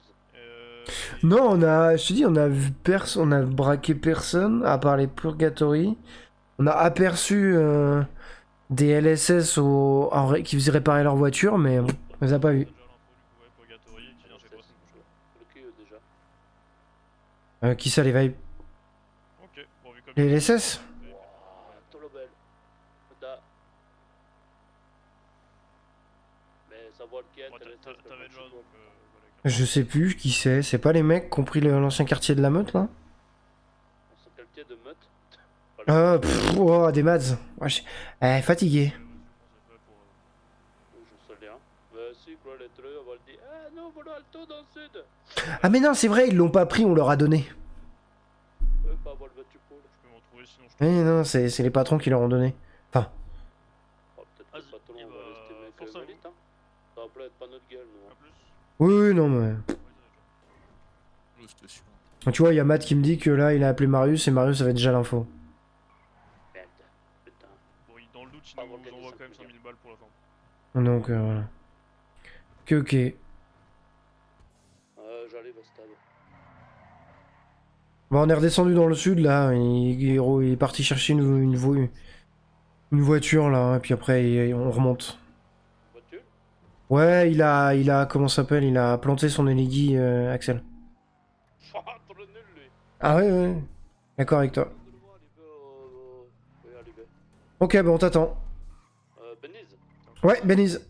Non, je te dis, on a vu personne, on a braqué personne, à part les Purgatories. On a aperçu des LSS qui faisaient réparer leur voiture, mais on les a pas vus. Déjà l'info du coup, ouais, Purgatory qui vient chez toi, c'est couche. Le cul, déjà. Qui ça, les vibes? Ok, bon vu comme Les LSS? Ah, Tolobel. Da. Mais savoir qui est Ouais, intéressant. t'avais déjà donc voilà. Je sais plus qui c'est pas les mecs qui ont pris l'ancien quartier de la meute, là? On se qualifiait de meute. Oh, des mads. Ouais, fatigué. Je sais rien. Mais si, quoi, les trucs, on va le dire. Ah non, voilà le taux dans le sud. Ah mais non, c'est vrai, ils l'ont pas pris, on leur a donné. Pas avoir le voiture pour. Je peux m'en trouver sinon je te. Eh non, c'est les patrons qui leur ont donné. Enfin, Oh, peut-être que Vas-y, le patron, et on va bah, l'estimer force que à vous. mérite, hein. Ça va pas être pas notre gueule, nous. A Hein. plus. oui, non, mais... Oui, c'était sûr. Tu vois, il y a Matt qui me dit que là, il a appelé Marius, et Marius avait déjà l'info. Merde. Putain. Bon, dans le doute, il Pas nous organiser envoie ça quand même plus 5 000 balles pour la fin. Donc, voilà. Ok. J'arrive à stade. Bon, on est redescendu dans le sud, là. Il est parti chercher une voiture, là, et puis après, on remonte. Voiture. Ouais, il a, comment ça s'appelle? Il a planté son Eligi, Axel. Ah, trop nul, lui. Ah ouais, ouais. D'accord avec toi. Je dois arriver au... Oui, arriver. Ok, bon, on t'attend. Beniz. Ouais, Beniz.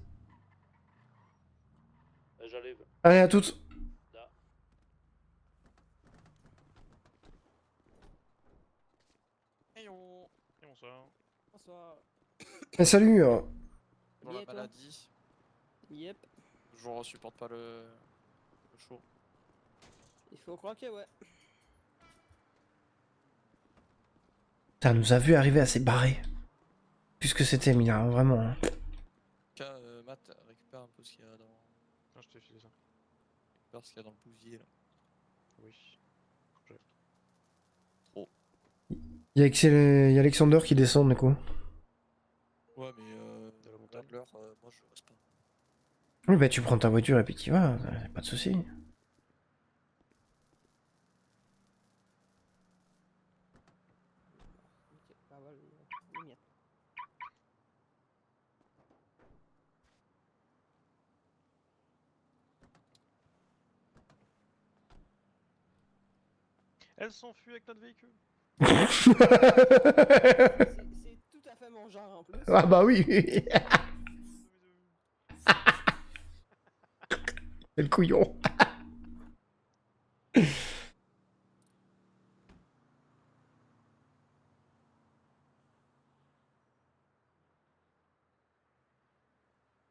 J'arrive. Allez, à toutes. Là. Hey on... Et bonsoir. Bonsoir. Eh, salut. Dans Bien, la toi maladie, Yep. je supporte pas le chaud. Il faut croire que ouais. Ça nous a vu arriver assez barré. Puisque c'était Mina, hein, vraiment. Hein. Cas, Matt, récupère un peu ce qu'il y a dans... Ah, je t'ai filé ça. Récupère ce qu'il y a dans le bousier, là. Oui. Il y a Alexander qui descend, du coup. Ouais, mais au-delà de l'heure, moi je reste pas. Oui, bah tu prends ta voiture et puis tu vas, pas de soucis. Ok, bah voilà, les miettes. Elle s'enfuit avec notre véhicule. C'est tout à fait mon genre en plus. Ah bah oui. Quel couillon.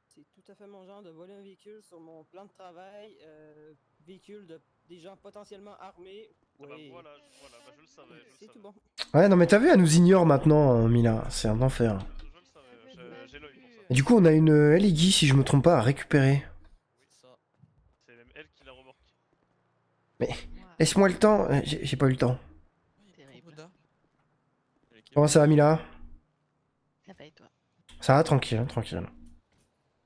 C'est tout à fait mon genre de voler un véhicule sur mon plan de travail. Véhicule de des gens potentiellement armés. Ah bah Ouais. voilà, bah je le savais, je le C'est savais. tout bon. Ouais, non mais t'as vu, elle nous ignore maintenant, Mila. C'est un enfer. Je le savais, j'ai l'œil pour ça. Et du coup, on a une Eligi, si je me trompe pas, à récupérer. Oui, ça. C'est même elle qui l'a remorqué. Laisse-moi le temps. J'ai pas eu le temps. Terrible. Comment ça va, Mila? Ça va et toi? Ça va, tranquille, tranquille.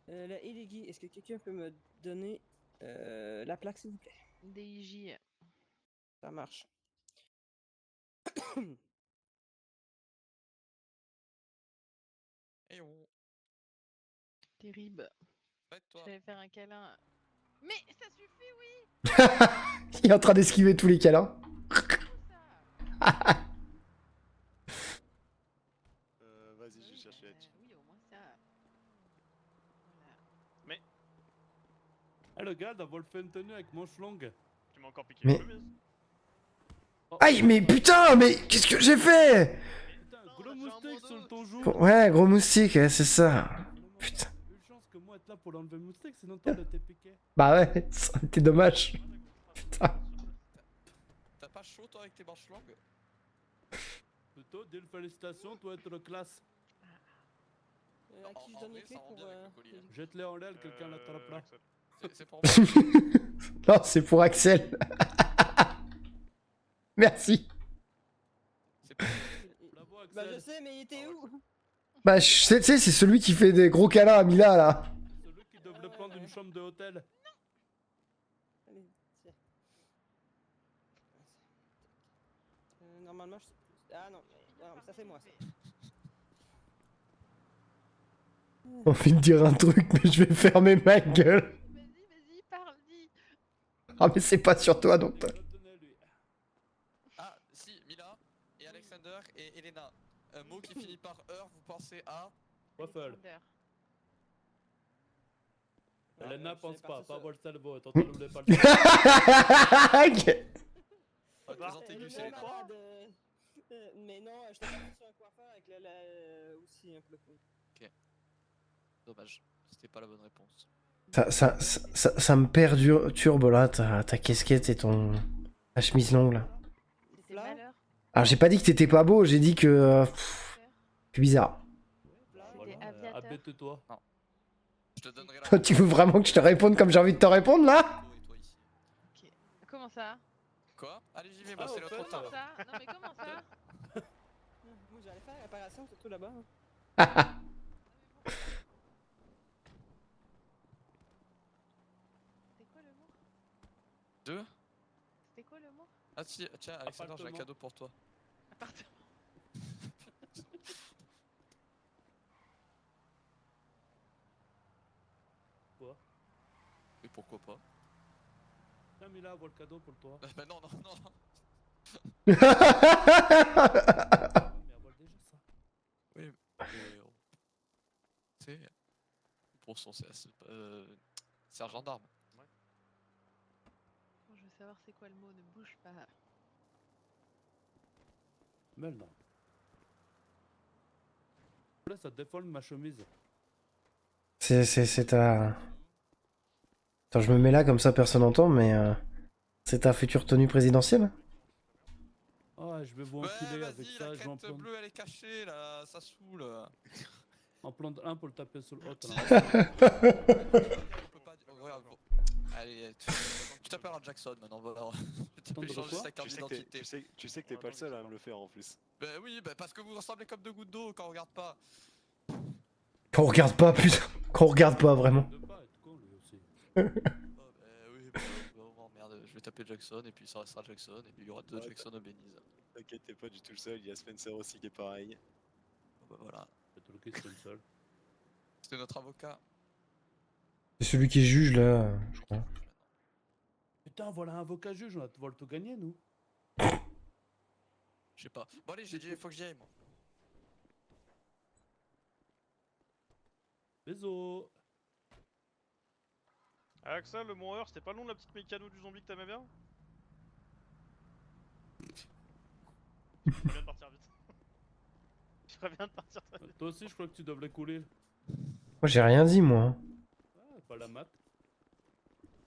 La Eligi est-ce que quelqu'un peut me donner la plaque, s'il vous plaît? DJ. Ça marche. Et on. Terrible. Faites-toi. Je vais faire un câlin. Mais ça suffit, oui. Il est en train d'esquiver tous les câlins. Ça. Vas-y, je Oui, vais chercher la bah, team. oui, au moins ça. Voilà. Ah, le gars d'avoir fait une tenue avec manche longue. Tu m'as encore piqué Mais- la chemise. Aïe, mais putain, mais qu'est-ce que j'ai fait? Putain, on a gros fait un moustique bon sur dos. ton joue. Ouais, gros moustique, ouais, c'est ça. Putain. Une chance que moi être là pour l'enlever le moustique, sinon t'aurais été piqué. Bah ouais, ça aurait été dommage. Putain. T'as pas chaud toi avec tes manches longues? Plutôt, dis félicitations, toi être classe. À qui je En donne les vrai, clés ça rend pour... bien avec le collier. Jette-les en l'air, quelqu'un l'attrapera. Axel. C'est pour moi. Non, c'est pour Axel. Merci. C'est pour Bravo, Bah je Axel. sais, mais il était où? Bah, tu sais, c'est celui qui fait des gros câlins à Mila, là. Celui qui devrait prendre une chambre de hôtel. Allez, tiens. Normalement, je sais plus. Ah non, mais ça c'est moi, ça. J'ai envie de dire un truc, mais je vais fermer ma gueule. Vas-y, parle, dis. Ah, mais c'est pas sur toi, donc. Il va te donner, lui. Ah, si, Mila et Alexander et Elena. Un mot qui finit par heure, vous pensez à. Waffle. Alexander. Elena je pense savais pas, ça. pas avoir le cerveau. T'entends, n'oublie pas le Ok. Représentez Le Lucien. même malade, mais non, je t'ai parti sur un coiffeur avec aussi un peu. Dommage, c'était pas la bonne réponse. Ça me perturbe, là, ta casquette et ta chemise longue, là. C'était malheur. Alors, j'ai pas dit que t'étais pas beau, j'ai dit que... c'est bizarre. C'était aviateur. Abaisse-toi. Je te donnerai la. Tu veux vraiment que je te réponde comme j'ai envie de te répondre, là? Et toi ici. Ok. Comment ça? Quoi? Allez, j'y vais, moi Ah, c'est au le fait, trop tard. Comment ça? Non mais comment ça? Moi j'allais faire réparation, surtout là-bas. C'était quoi le mot? Deux? C'était quoi le mot? Ah, si, tiens, Alexander, j'ai un Appartement. cadeau pour toi. Appartement. Quoi? Et pourquoi pas? Tiens, Mila, avoir le cadeau pour toi. Bah, non, non, non. Mais avoir déjà ça. Oui, mais. Tu sais. Pour son. C'est un gendarme. Bon, je veux savoir c'est quoi le mot, ne bouge pas. Mais non. Là, ça déforme ma chemise. C'est ta... Attends, je me mets là, comme ça personne n'entend, mais... c'est ta future tenue présidentielle? Ah, je vais vous Ouais, enfiler avec vas-y, ça. la Je vais en crête prendre, bleue, elle est cachée là, ça saoule. en prendre un pour le taper sur l'autre. Si. là. On peut pas dire. Regarde, bon. Allez, tu t'appelleras Jackson maintenant, voilà. Je vais Attends, changer quoi sa carte d'identité. Tu sais que t'es pas le seul à me le faire en plus. Bah oui, bah parce que vous ressemblez comme deux gouttes d'eau quand on regarde pas. Quand on regarde pas, putain. Quand on regarde pas, vraiment. De pas être con, lui aussi. Oh, bah oui, bon, merde, je vais taper Jackson et puis ça restera Jackson et puis il y aura deux Ouais, Jackson au Belize. T'inquiète, t'es pas du tout le seul, il y a Spencer aussi qui est pareil. Bah voilà, C'est tout le qui seul seul. c'était notre avocat. C'est celui qui juge, là, je crois. Putain, voilà un avocat juge, on va devoir tout gagner, nous. Je sais pas. Bon allez, j'ai dit, il faut que j'y aille moi. Bisous. Axel, le mont heure, c'était pas le nom de la petite mécano du zombie que t'aimais bien? Je ferais bien de partir vite. Je ferais bien de partir très vite. Toi aussi, je crois que tu devrais couler. Moi, j'ai rien dit, moi. Ah, pas la mat.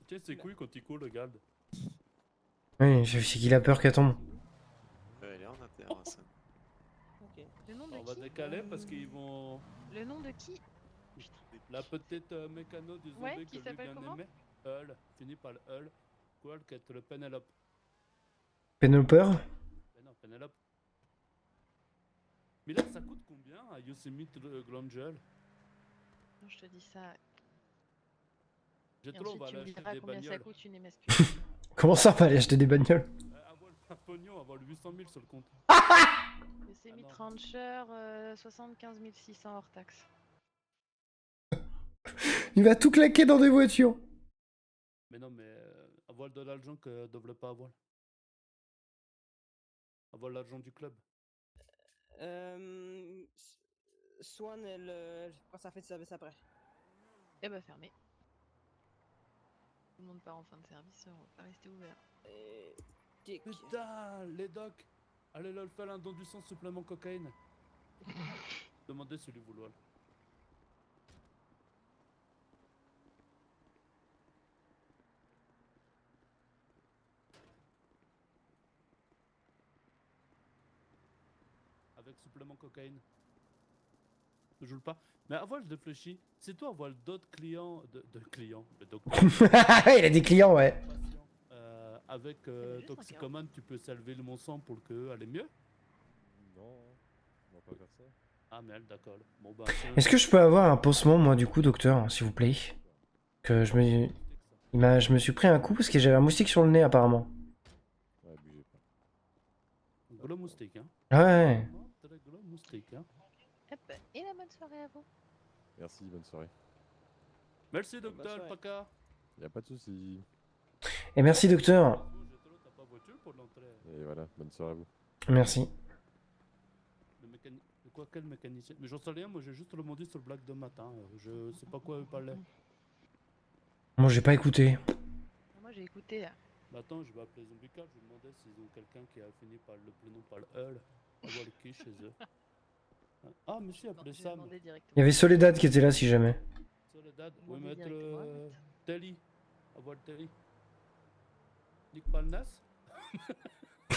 Tiens, c'est couilles quand il coule, regarde. Oui, c'est qu'il a peur qu'elle tombe. Elle est en interne, ça. Ok. Le nom de On va qui? décaler parce qu'ils vont... Le nom de qui? La petite mécano du zombie Ouais, que qui lui s'appelle bien comment? aimé. Hull, finit par le Hull. Quoi, qui est le Penelope. Pénopeur? Mais non, Penelope. Mais là, ça coûte combien à Yosemite Granger? Non, je te dis ça. J'ai Et trop, on ensuite, va tu aller me acheter diras des combien ça bagnoles. coûte une MSQ. Comment ça, on va aller acheter des bagnoles? Avoir un pognon, avoir 800 000 sur le compte. Le non. semi-trancher, 75 600 hors taxe. Il va tout claquer dans des voitures. Mais non, mais avoir de l'argent que devrait pas avoir. Avoir l'argent du club. Swan, elle prend sa fin de service après. Eh bah fermé. Tout le monde part en fin de service, on va pas rester ouvert. Tic. Putain, les docs. Allez leur faire un don du sang supplément cocaïne. Demandez si lui vouloir. Avec supplément cocaïne. Je joue pas. Mais avant, je réfléchis. C'est toi avoir d'autres clients. De clients. Le docteur. Il a des clients, ouais. Patient. Avec juste toxicomane, tu peux salver le mon sang pour que elle est mieux. Non, on va pas faire ça. Ah merde, d'accord. Bon bah. Est-ce que je peux avoir un pansement, moi, du coup, docteur, s'il vous plaît? Que je me... je me suis pris un coup parce que j'avais un moustique sur le nez, apparemment. Ouais, bougez pas. Gros moustique, hein. Ouais. Très gros moustique, hein. Hop, et la bonne soirée à vous. Merci, bonne soirée. Merci, docteur soirée. Paca. Y a pas de soucis. Et merci, docteur. T'as pas voiture pour l'entrée. Et voilà, bonne soirée à vous. Merci. De quoi, quel mécanicien? Mais j'en sais rien, moi j'ai juste demandé sur le blague de matin. Je sais pas quoi il parlait. Moi, j'ai pas écouté. Moi j'ai écouté. Bah attends, je vais appeler Zombical, je vais demander s'ils ont quelqu'un qui a fini par le prénom par le Earl. On va voir qui chez eux. Ah, monsieur, appelez Je vais Sam. demander Il y directement. avait Soledad qui était là, si jamais. Soledad, On oui, va mettre directement à Matt. Telly. Avoir Telly. Nick Palnas.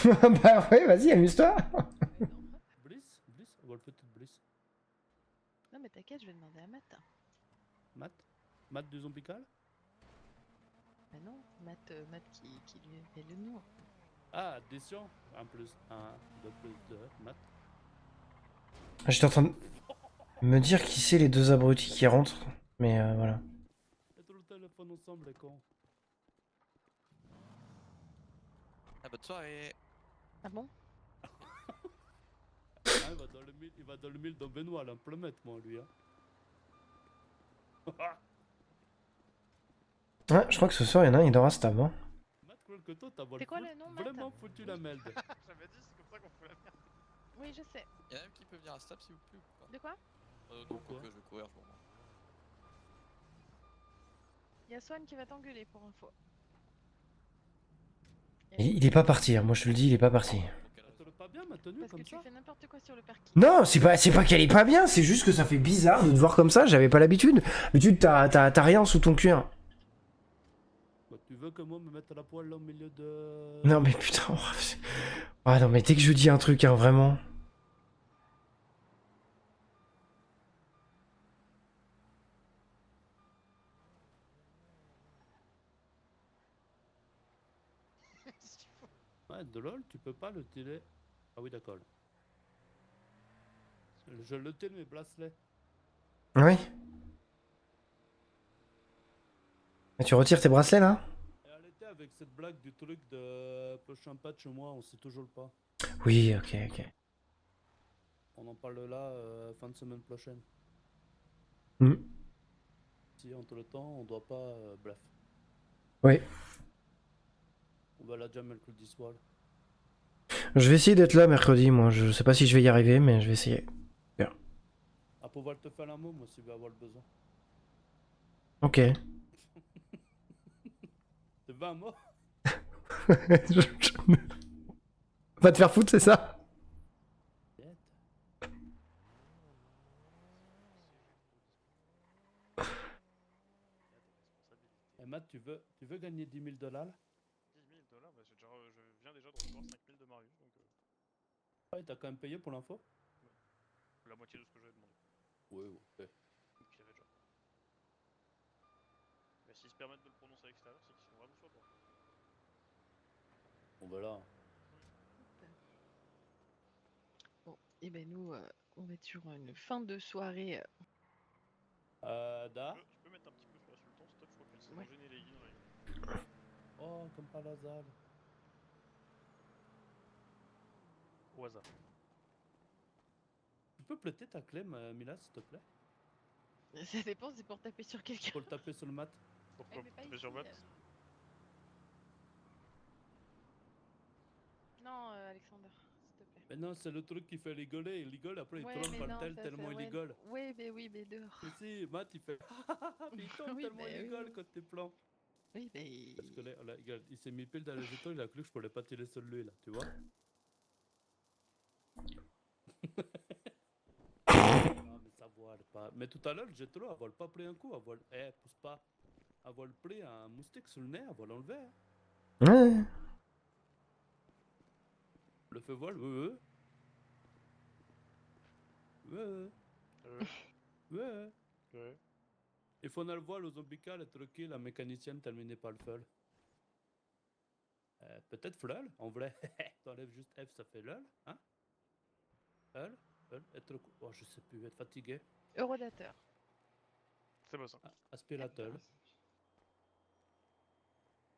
Bah ouais, vas-y, amuse-toi. Bliss. Avoir petite Bliss. Non mais t'inquiète, je vais demander à Matt. Matt du Zombical. Bah non, Matt qui lui fait le nom. Ah, addition. 1 plus 1, 2 plus 2, Matt. J'étais en train de me dire qui c'est les deux abrutis qui rentrent. Mais voilà. Mettons le téléphone ensemble, les cons. Ah, bonne soirée. Ah bon? Ah, il va dans le mille de Benoît, là, moi, lui. Hein. Ouais, je crois que ce soir, il y en a un, il dort à ce table. Hein. Matt Croquetot, t'as C'est quoi le nom, Matt? vraiment foutu la merde. J'avais dit, c'est comme ça qu'on fait la merde. Oui, je sais. Y'en a un qui peut venir à Stab s'il vous plaît ou pas? De quoi? Non, Pourquoi que je vais courir pour moi. Y'a Swan qui va t'engueuler pour info. Il est pas parti, hein. Moi je te le dis, il est pas parti. T'as pas bien ma tenue Parce comme que tu ça? fais n'importe quoi sur le parking. Non, c'est pas qu'elle est pas bien, c'est juste que ça fait bizarre de te voir comme ça, j'avais pas l'habitude. D'habitude, t'as rien sous ton cuir. Bah, tu veux que moi me mette à la poêle là au milieu de... Non mais putain. Ah non mais dès que je dis un truc, hein, vraiment. Ouais, de lol, tu peux pas le tirer. Ah oui, d'accord. Je le tire mes bracelets. Oui. Et tu retires tes bracelets là? Et arrêtez avec cette blague du truc de prochain patch moi, on sait toujours pas. Oui, ok. On en parle là fin de semaine prochaine. Hmm. Si entre le temps on doit pas bref. Oui. On va la jam mercredi soir. Je vais essayer d'être là mercredi, moi. Je sais pas si je vais y arriver, mais je vais essayer. Bien. À pouvoir te faire un mot, moi, si tu veux avoir le besoin. Ok. Tu veux un mot? Va te faire foutre, c'est ça? Et Matt, tu veux gagner 10 000 $? 10 000 $, bah, je viens déjà de recevoir 5 000 de Marius, donc Ouais, t'as quand même payé pour l'info? la moitié de ce que j'avais demandé. Ouais, ouais. Qu'il y avait déjà. Mais s'ils se permettent de le prononcer à l'extérieur, c'est qu'ils sont vraiment sur le droit. On verra. Bon, et ben nous, on va être sur une fin de soirée. Da? Tu peux mettre un petit peu sur la Sultan, c'est toi, je crois que C'est Ouais. manger ni les guillemets. Oh, comme par hasard. Au hasard. Tu peux pleter ta clé, Mila, s'il te plaît? Ça dépend, c'est pour taper sur quelqu'un. Faut le taper sur le mat. Pourquoi mais pas taper ici, sur Matt? Non, Alexander, s'il te plaît. Mais non, c'est le truc qui fait rigoler. Il rigole, après il Ouais, tombe mais par non, terre ça tellement fait- il ouais, rigole. Ouais, mais oui, mais dehors. Mais si, Matt il fait mais il tombe Oui, tellement bah il oui, rigole oui. quand t'es plan. Oui, mais... Parce que là, regarde, il s'est mis pile dans les jetons, il a cru que je pourrais pas tirer sur lui là, tu vois? Non mais ça vole pas. Mais tout à l'heure, le jetron, elle vole pas pris un coup, elle vole... Eh, pousse pas. Elle vole pris un moustique sur le nez, elle vole enlever. Hein. Ouais. Le feu vole, ouais. Ouais. Ouais. Il faut le voir, le zombical est tranquille, la mécanicienne terminée par le feu. Peut-être FLUL, en vrai. T'enlèves juste F, ça fait LOL, hein? LOL, être... Oh, je sais plus, être fatigué. Eurodateur. C'est pas ça. Aspirateur.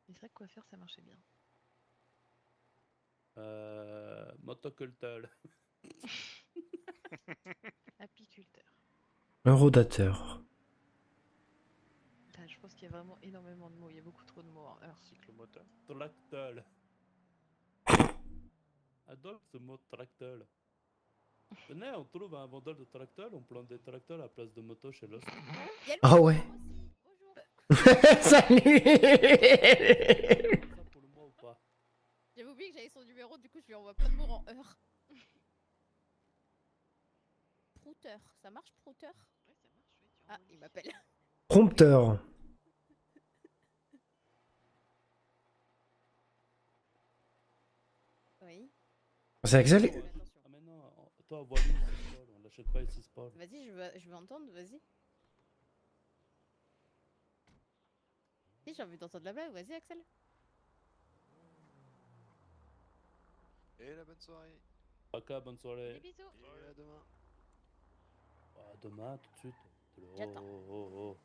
Mais c'est vrai que coiffeur, ça marchait bien. Motoculteur. Apiculteur. Eurodateur. Putain, je pense qu'il y a vraiment énormément de mots. Il y a beaucoup trop de mots en heure. Cyclomoteur. Tracteur. Adore ce mot tracteur. Venez, on trouve un vendeur de tracteurs, on plante des tracteurs à la place de moto chez Lost. Ah ouais. Salut. Ça pour le mois ou pas? J'avais oublié que j'avais son numéro, du coup je lui envoie plein de mots en heure. Prouteur, ça marche prouteur? Ouais, ça marche, oui. Ah, il m'appelle. Prompteur. Oui. C'est Axel? Attention. Ah mais non, toi, voilà, c'est Sport, on l'achète pas ici Sport. Vas-y, je veux entendre, vas-y. Si, j'ai envie d'entendre la blague, vas-y Axel. Et la bonne soirée. Ok, bonne soirée. Des bisous. Et à demain. Ah, demain, tout de suite. J'attends. Oh.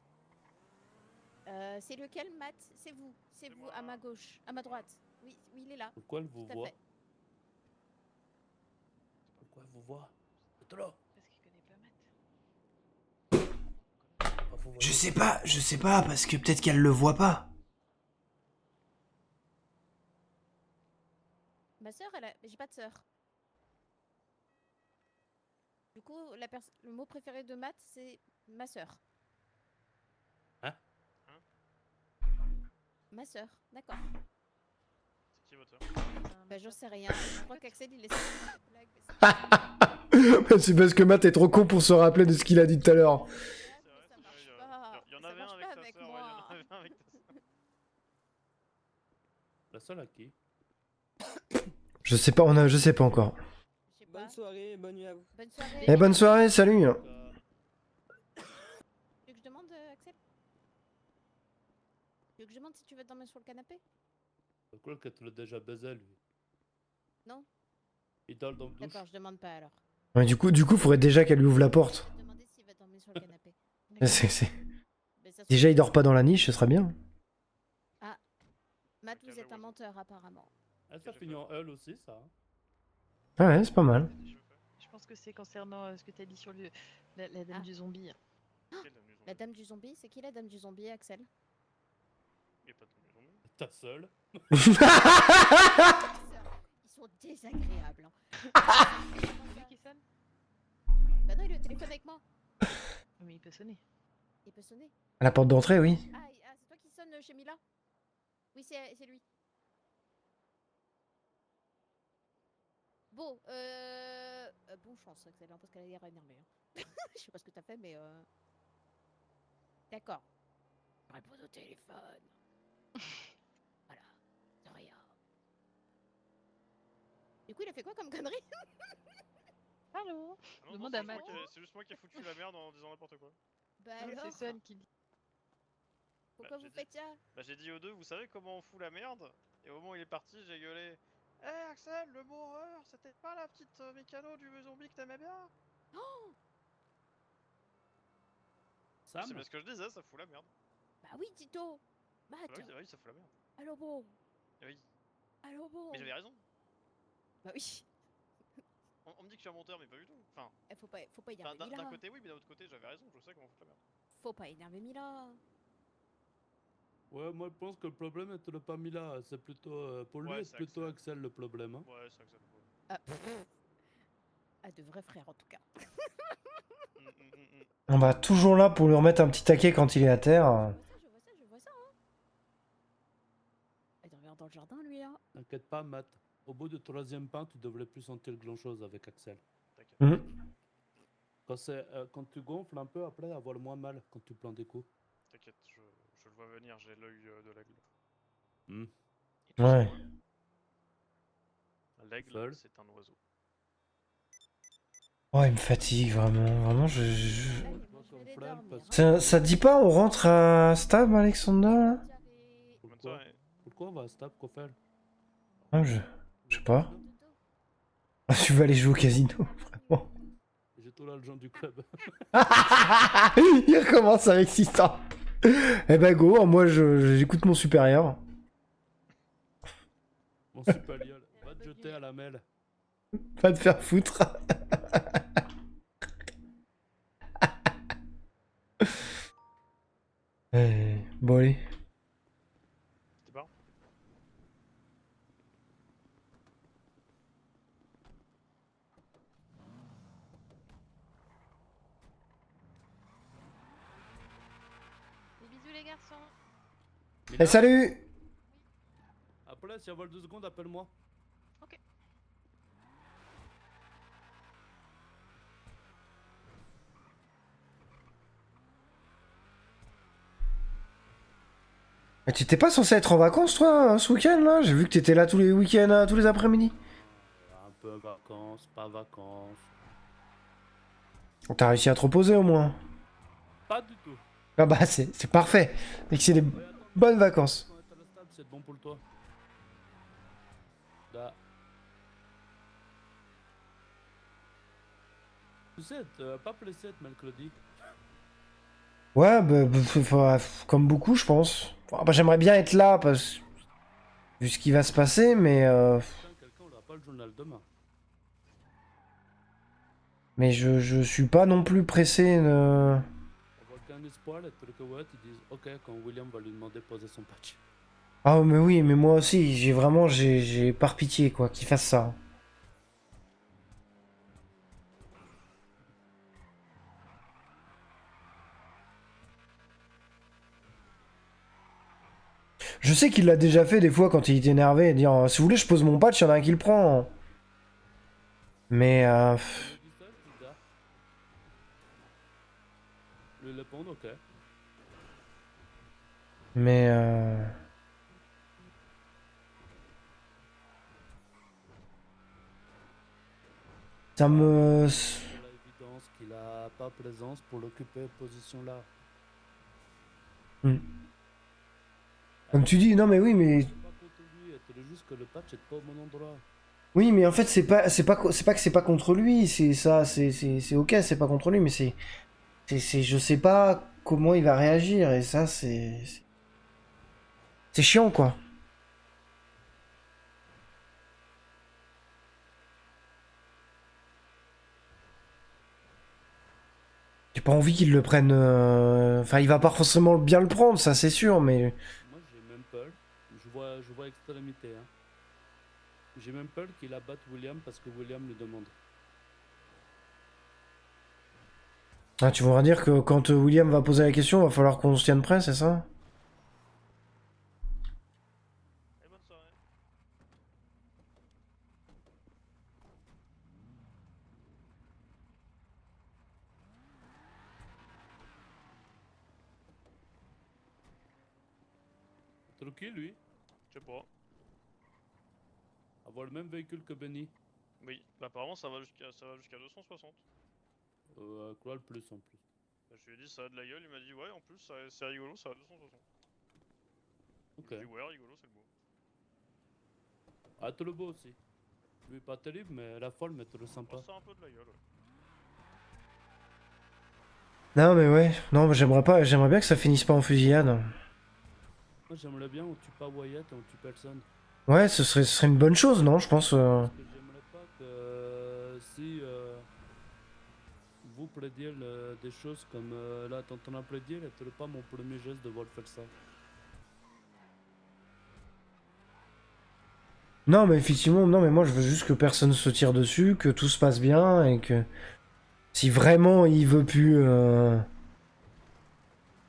C'est lequel, Matt? C'est vous, à ma gauche, à ma droite. Oui, il est là. Pourquoi elle vous Tout à voit? fait. Pourquoi elle vous voit? C'est là. Parce qu'il connaît pas Matt. Ah, vous voyez. Je sais pas, parce que peut-être qu'elle le voit pas. Ma sœur, j'ai pas de sœur. Du coup, le mot préféré de Matt, c'est ma sœur. Hein? Ma sœur, d'accord. C'est qui votre sœur? Bah, j'en sais rien. Je crois qu'Axel, il essaie de faire des blagues, mais C'est parce que Matt est trop con pour se rappeler de ce qu'il a dit tout à l'heure. ça marche pas. Il y en Ça avait un marche avec pas ta avec sœur, ouais, il y moi. en avait un avec ta sœur. La seule à qui? Je sais pas encore. Je sais pas. Bonne soirée, bonne nuit à vous. Bonne soirée. Eh, bonne soirée, salut. Tu veux que je demande, Axel? Tu veux que je demande si tu veux dormir sur le canapé? Je crois que tu l'as déjà baisé, lui. Non? Il dort dans le douche. D'accord, je demande pas alors. Ouais, du coup, faudrait déjà qu'elle lui ouvre la porte. Je vais demander s'il va dormir sur le canapé. Mais ça se Déjà, il trouve- dort pas dans la niche, ce serait bien. Ah, Matt, vous Calme, êtes un oiseau. menteur apparemment. Ah, ça finit en L aussi, ça. Hein. Ah ouais, c'est pas mal. Je pense que c'est concernant ce que tu as dit sur la dame du zombie. Quelle dame du zombie? La dame du zombie, c'est qui la dame du zombie, Axel? Il y a pas de dame du zombie. Ta seule. Ils sont désagréables. Hein. C'est qui sonne? Bah non, il est au téléphone avec moi. Mais il peut sonner. Il peut sonner. À la porte d'entrée, oui. Ah, c'est toi qui sonne chez Mila? Oui, c'est lui. Bon, bon chance, Axel, hein, parce qu'elle a l'air énervée. Hein. Je sais pas ce que t'as fait, mais D'accord. Réponds au téléphone. Voilà, de rien. Du coup, il a fait quoi comme connerie? Allô? Ah non, Demande non, à Matt. c'est juste moi qui ai foutu la merde en disant n'importe quoi. Bah alors, c'est Son qui dit. Pourquoi Bah, vous j'ai faites ça? Bah j'ai dit aux deux, vous savez comment on fout la merde? Et au moment où il est parti, j'ai gueulé. Eh Axel, le mot horreur, c'était pas la petite mécano du zombie que t'aimais bien? Oh! Sam? C'est bien ce que je disais, ça fout la merde. Bah oui, Tito. Matt. Oui, ça fout la merde. Allô bon. Oui. Allô bon. Mais j'avais raison. Bah oui. On me dit que je suis un menteur, mais pas du tout. Enfin, Faut pas énerver d'un Mila. côté, oui, mais d'un autre côté, j'avais raison. Je sais comment foutre la merde. Faut pas énerver Mila. Ouais, moi je pense que le problème était pas Mila, c'est plutôt pour lui, Ouais, c'est plutôt Axel le problème. Hein. Ouais, c'est Axel. Ah, ah, de vrais frères en tout cas. On va toujours là pour lui remettre un petit taquet quand il est à terre. Je vois ça, hein. Il dormir dans le jardin lui là. T'inquiète pas, Matt. Au bout du 3e pain, tu devrais plus sentir grand chose avec Axel. T'inquiète. Quand tu gonfles un peu, après, avoir moins mal quand tu plants des coups. T'inquiète, je le vois venir, j'ai l'œil de l'aigle. Ouais. L'aigle, c'est un oiseau. Oh, il me fatigue vraiment. Vraiment, Allez, Ça te dit pas, on rentre à Stab, Alexander là? Pourquoi on va à Stab, Kofel? Ah, je sais pas. Ah, tu vas aller jouer au casino, vraiment. J'ai tout l'argent du club. Il recommence avec 600. Eh ben go, moi j'écoute mon supérieur. Mon supérieur, va te jeter à la mêle. Va te faire foutre. Bon allez. C'est bon. Des bisous les garçons. Eh, salut. Après, si elle vole 2 secondes, appelle-moi. Ok. Mais tu t'es pas censé être en vacances toi ce week-end là? J'ai vu que t'étais là tous les week-ends, tous les après-midi. Un peu vacances, pas vacances. T'as réussi à te reposer au moins. Pas du tout. Ah bah c'est parfait. Et que c'est des bonnes vacances. Quand t'es à la stade, c'est bon pour toi. Là. Tu sais, t'as pas blessé être mercredi. Ouais, comme beaucoup je pense. Enfin, bah, j'aimerais bien être là parce vu ce qui va se passer, mais Quelqu'un aura pas le journal demain. mais je suis pas non plus pressé de... On voit qu'un espoir, les Turcois, ils disent ok quand William va lui demander de poser son patch. Ah mais oui, mais moi aussi, j'ai par pitié quoi, qu'il fasse ça. Je sais qu'il l'a déjà fait des fois quand il était énervé, et dire si vous voulez je pose mon patch, il y en a un qui le prend. Mais Lui répondre ok. mais ça me... Pour l'évidence qu'il a pas présence pour l'occuper position là. Comme tu dis, non mais oui, mais... C'est juste que le patch est pas au bon endroit. Oui, mais en fait, c'est pas que c'est pas contre lui, c'est ça, c'est ok, c'est pas contre lui, mais je sais pas comment il va réagir, et ça, c'est chiant, quoi. J'ai pas envie qu'il le prenne... Enfin, il va pas forcément bien le prendre, ça, c'est sûr, mais... Moi j'ai même peur, je vois extrémité. Hein. J'ai même peur qu'il abatte William parce que William lui demande. Ah, tu voudrais dire que quand William va poser la question, va falloir qu'on se tienne prêt, c'est ça? Et bonne soirée. Tranquille lui, Je sais pas. avoir le même véhicule que Benny. Oui, bah apparemment ça va jusqu'à 260. Quoi le plus en plus. Bah, je lui ai dit ça a de la gueule, il m'a dit ouais en plus c'est rigolo, ça va à 260. Ok. Je lui ai dit ouais rigolo c'est le beau. Ah t'es le beau aussi. Lui pas terrible mais la folle mais t'es le sympa. Ça a un peu de la gueule ouais. Non, mais ouais, non, mais j'aimerais bien que ça finisse pas en fusillade. Moi j'aimerais bien on tue pas Wyatt et on tue personne. Ouais, ce serait une bonne chose, non? Je pense. Parce que j'aimerais pas que si vous prédire des choses comme là t'entends à prédire, et pas mon premier geste de devoir faire ça. Non, mais effectivement, non, mais moi je veux juste que personne se tire dessus, que tout se passe bien et que si vraiment il veut plus.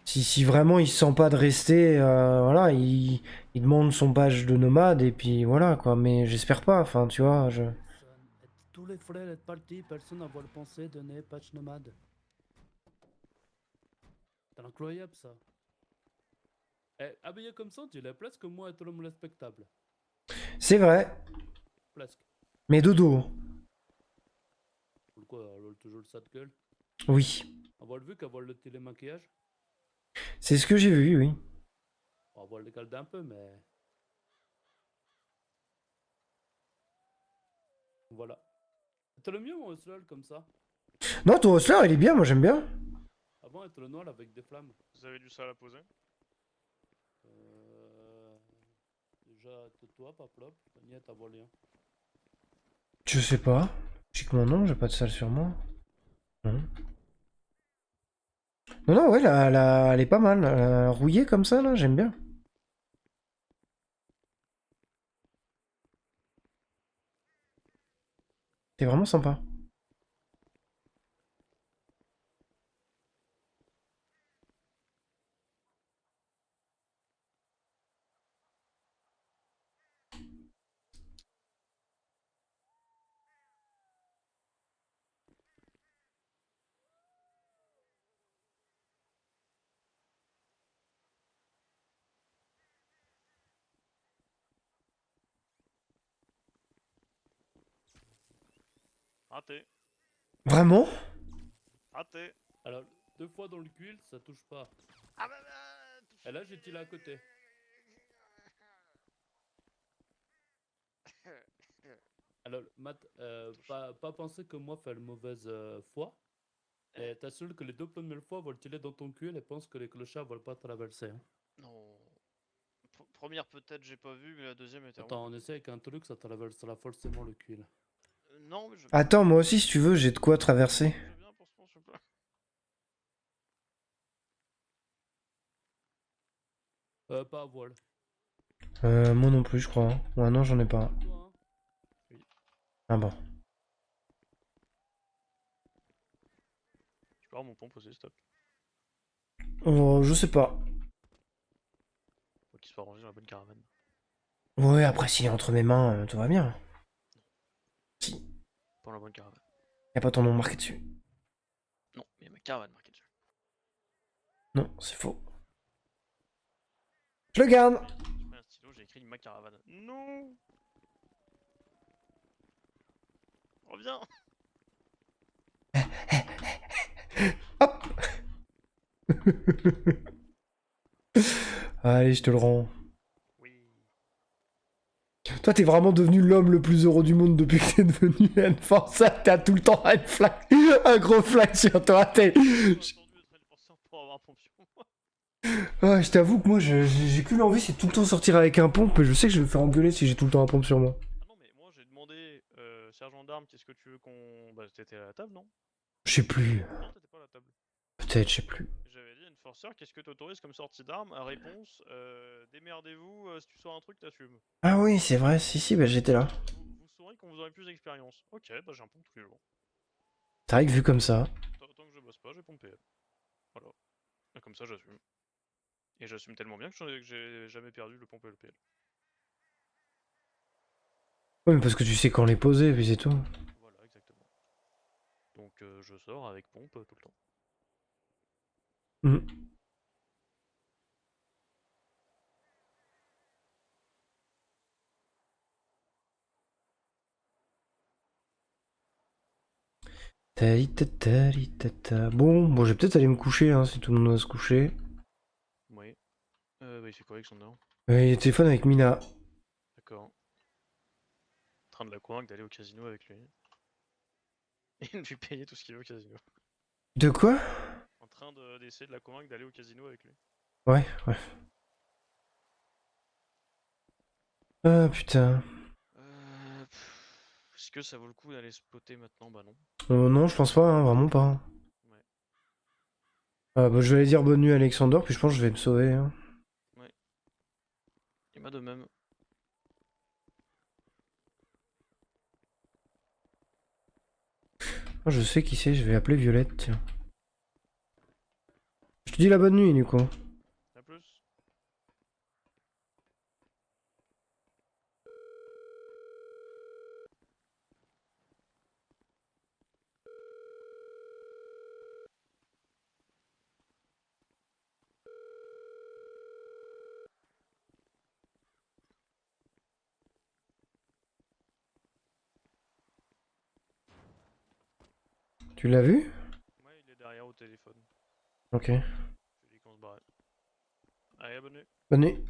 Si vraiment il se sent pas de rester, voilà, il demande son badge de nomade et puis voilà quoi. Mais j'espère pas, enfin tu vois, je. Tous les frères être partis, personne n'a le pensé donner patch nomade. C'est incroyable ça. Habillé comme ça, tu l'as presque moi être l'homme respectable. C'est vrai. Presque. Mais dodo. Pourquoi alors toujours ça de gueule? Oui. Avoir vu qu'avoir le télémaquillage? C'est ce que j'ai vu, oui. On va voir le calder un peu, mais. Voilà. T'as le mieux mon Hustler comme ça? Non, ton Hustler il est bien, moi j'aime bien. Avant être le noir avec des flammes. Vous avez du sale à poser? Déjà, toi, pas propre, ni à ta volée. Je sais pas. Logiquement non, j'ai pas de salle sur moi. Non. Non, non, ouais, elle est pas mal. Rouillée comme ça, là, j'aime bien. C'est vraiment sympa. Raté. Vraiment? Raté. Alors, 2 fois dans le cul, ça touche pas. Ah bah, Et là, j'ai tiré à côté. Alors, Matt, pas penser que moi faire mauvaise foi. Et t'assures que les 2 premières fois vont tirer dans ton cul et pense que les clochards vont pas traverser. Hein. Non. Première peut-être j'ai pas vu, mais la deuxième était. Attends, on essaie avec un truc, ça traversera forcément le cul. Non, mais je. Attends, moi aussi, si tu veux, j'ai de quoi traverser. Je viens pour ce point, s'il vous plaît. Pas à voile. Moi non plus, je crois. Hein. Ouais, non, j'en ai pas. Oui. Ah bon. Tu peux avoir mon pompe aussi, stop. Oh, je sais pas. Faut qu'il soit rangé dans la bonne caravane. Ouais, après, s'il est entre mes mains, tout va bien. Si. Pour la bonne caravane. Y a pas ton nom marqué dessus. Non, mais il y a ma caravane marquée dessus. Non, c'est faux. Je le garde. J'ai pris un stylo, j'ai écrit ma caravane. Non. Reviens. Hop. Allez, je te le rends. Oui. Toi, t'es vraiment devenu l'homme le plus heureux du monde depuis que t'es devenu N-Force. T'as tout le temps un gros flag sur toi. Pour avoir un pompe sur moi. Ouais, je t'avoue que moi, j'ai qu'une envie, c'est tout le temps sortir avec un pompe. Et je sais que je vais me faire engueuler si j'ai tout le temps un pompe sur moi. Ah non, mais moi j'ai demandé, sergent d'armes, qu'est-ce que tu veux qu'on. Bah, t'étais à la table, non? Je sais plus. Non, t'étais pas à la table. Peut-être, je sais plus. J'avais dit à une forceur, qu'est-ce que t'autorises comme sortie d'armes? Réponse, démerdez-vous, si tu sors un truc, t'assumes. Ah oui, c'est vrai, si, bah j'étais là. Vous saurez quand vous aurez plus d'expérience. Ok, bah j'ai un pompe tous les jours. C'est vrai que vu comme ça. Tant que je bosse pas, j'ai pompé. Voilà. Et comme ça, j'assume. Et j'assume tellement bien que j'ai jamais perdu le pompe et le PL. Ouais, mais parce que tu sais quand les poser, puis c'est tout. Voilà, exactement. Donc je sors avec pompe tout le temps. Bon, je vais peut-être aller me coucher, hein, si tout le monde doit se coucher. Oui. Bah il fait quoi avec son nom? Il est au téléphone avec Mina. D'accord. En train de la convaincre d'aller au casino avec lui. Et de lui payer tout ce qu'il veut au casino. De quoi? En train d'essayer de la convaincre d'aller au casino avec lui. Ouais. Ah putain. Est-ce que ça vaut le coup d'aller spotter maintenant? Bah non. Non, je pense pas, hein, vraiment pas. Ouais. Bah, je vais aller dire bonne nuit à Alexander, puis je pense que je vais me sauver. Hein. Ouais. Et moi de même. Ah, je sais qui c'est, je vais appeler Violette, tiens. Je te dis la bonne nuit, du coup. A plus. Tu l'as vu? Ouais, il est derrière au téléphone. Ok. Je lui ai dit qu'on se barrait. Allez, bonne nuit. Bonne nuit.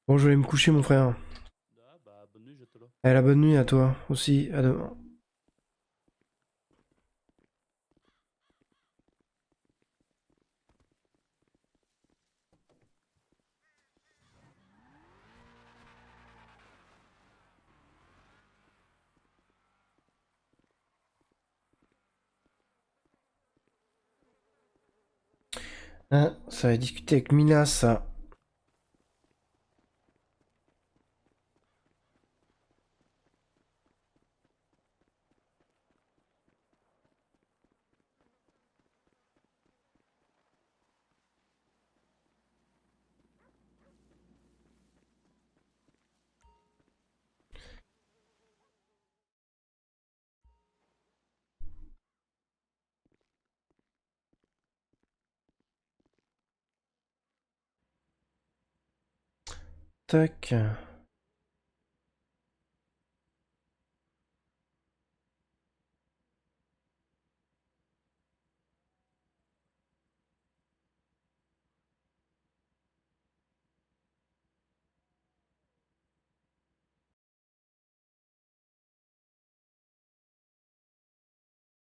Bon, je vais me coucher, mon frère. Ah bah bonne nuit, je te le. Eh, la bonne nuit à toi aussi. À demain. Ah, ça va discuter avec Mina, ça. Tac.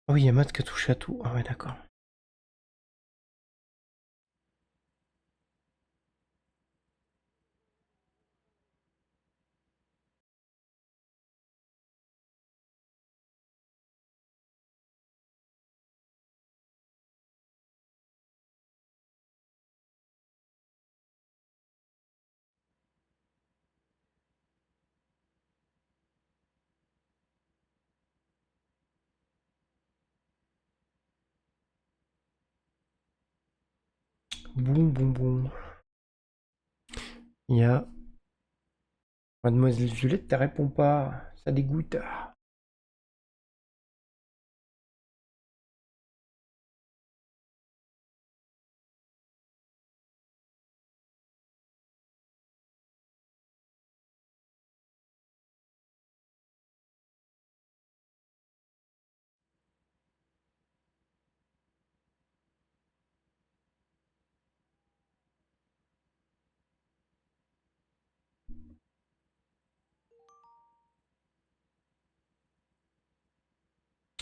Ah oui, il y a Matt qui a touché à tout. Ah ouais, d'accord. Bon. Il y a... Mademoiselle Violette, elle répond pas. Ça dégoûte.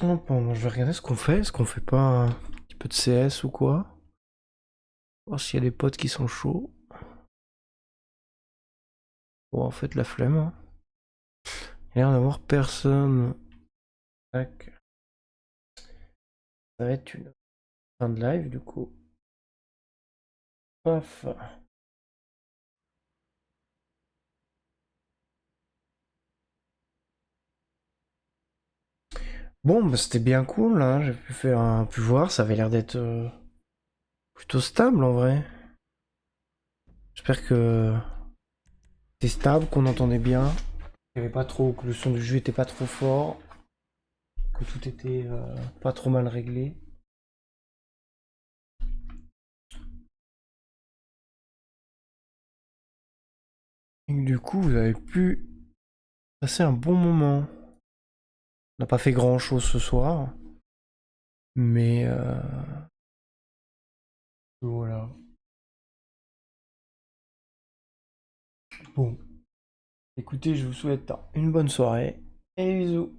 Bon, je vais regarder ce qu'on fait. Est-ce qu'on fait pas un petit peu de CS ou quoi? Voir s'il y a des potes qui sont chauds. Bon, en fait, la flemme. Hein. Il y a l'air d'avoir personne. Tac. Ça va être une fin de live, du coup. Paf. Bon, bah, c'était bien cool, hein. J'ai pu voir, ça avait l'air d'être plutôt stable en vrai. J'espère que c'était stable, qu'on entendait bien. Qu'il y avait pas trop, que le son du jeu était pas trop fort. Que tout était pas trop mal réglé. Et du coup, vous avez pu passer un bon moment. On n'a pas fait grand chose ce soir. Mais voilà. Bon. Écoutez, je vous souhaite une bonne soirée. Et bisous.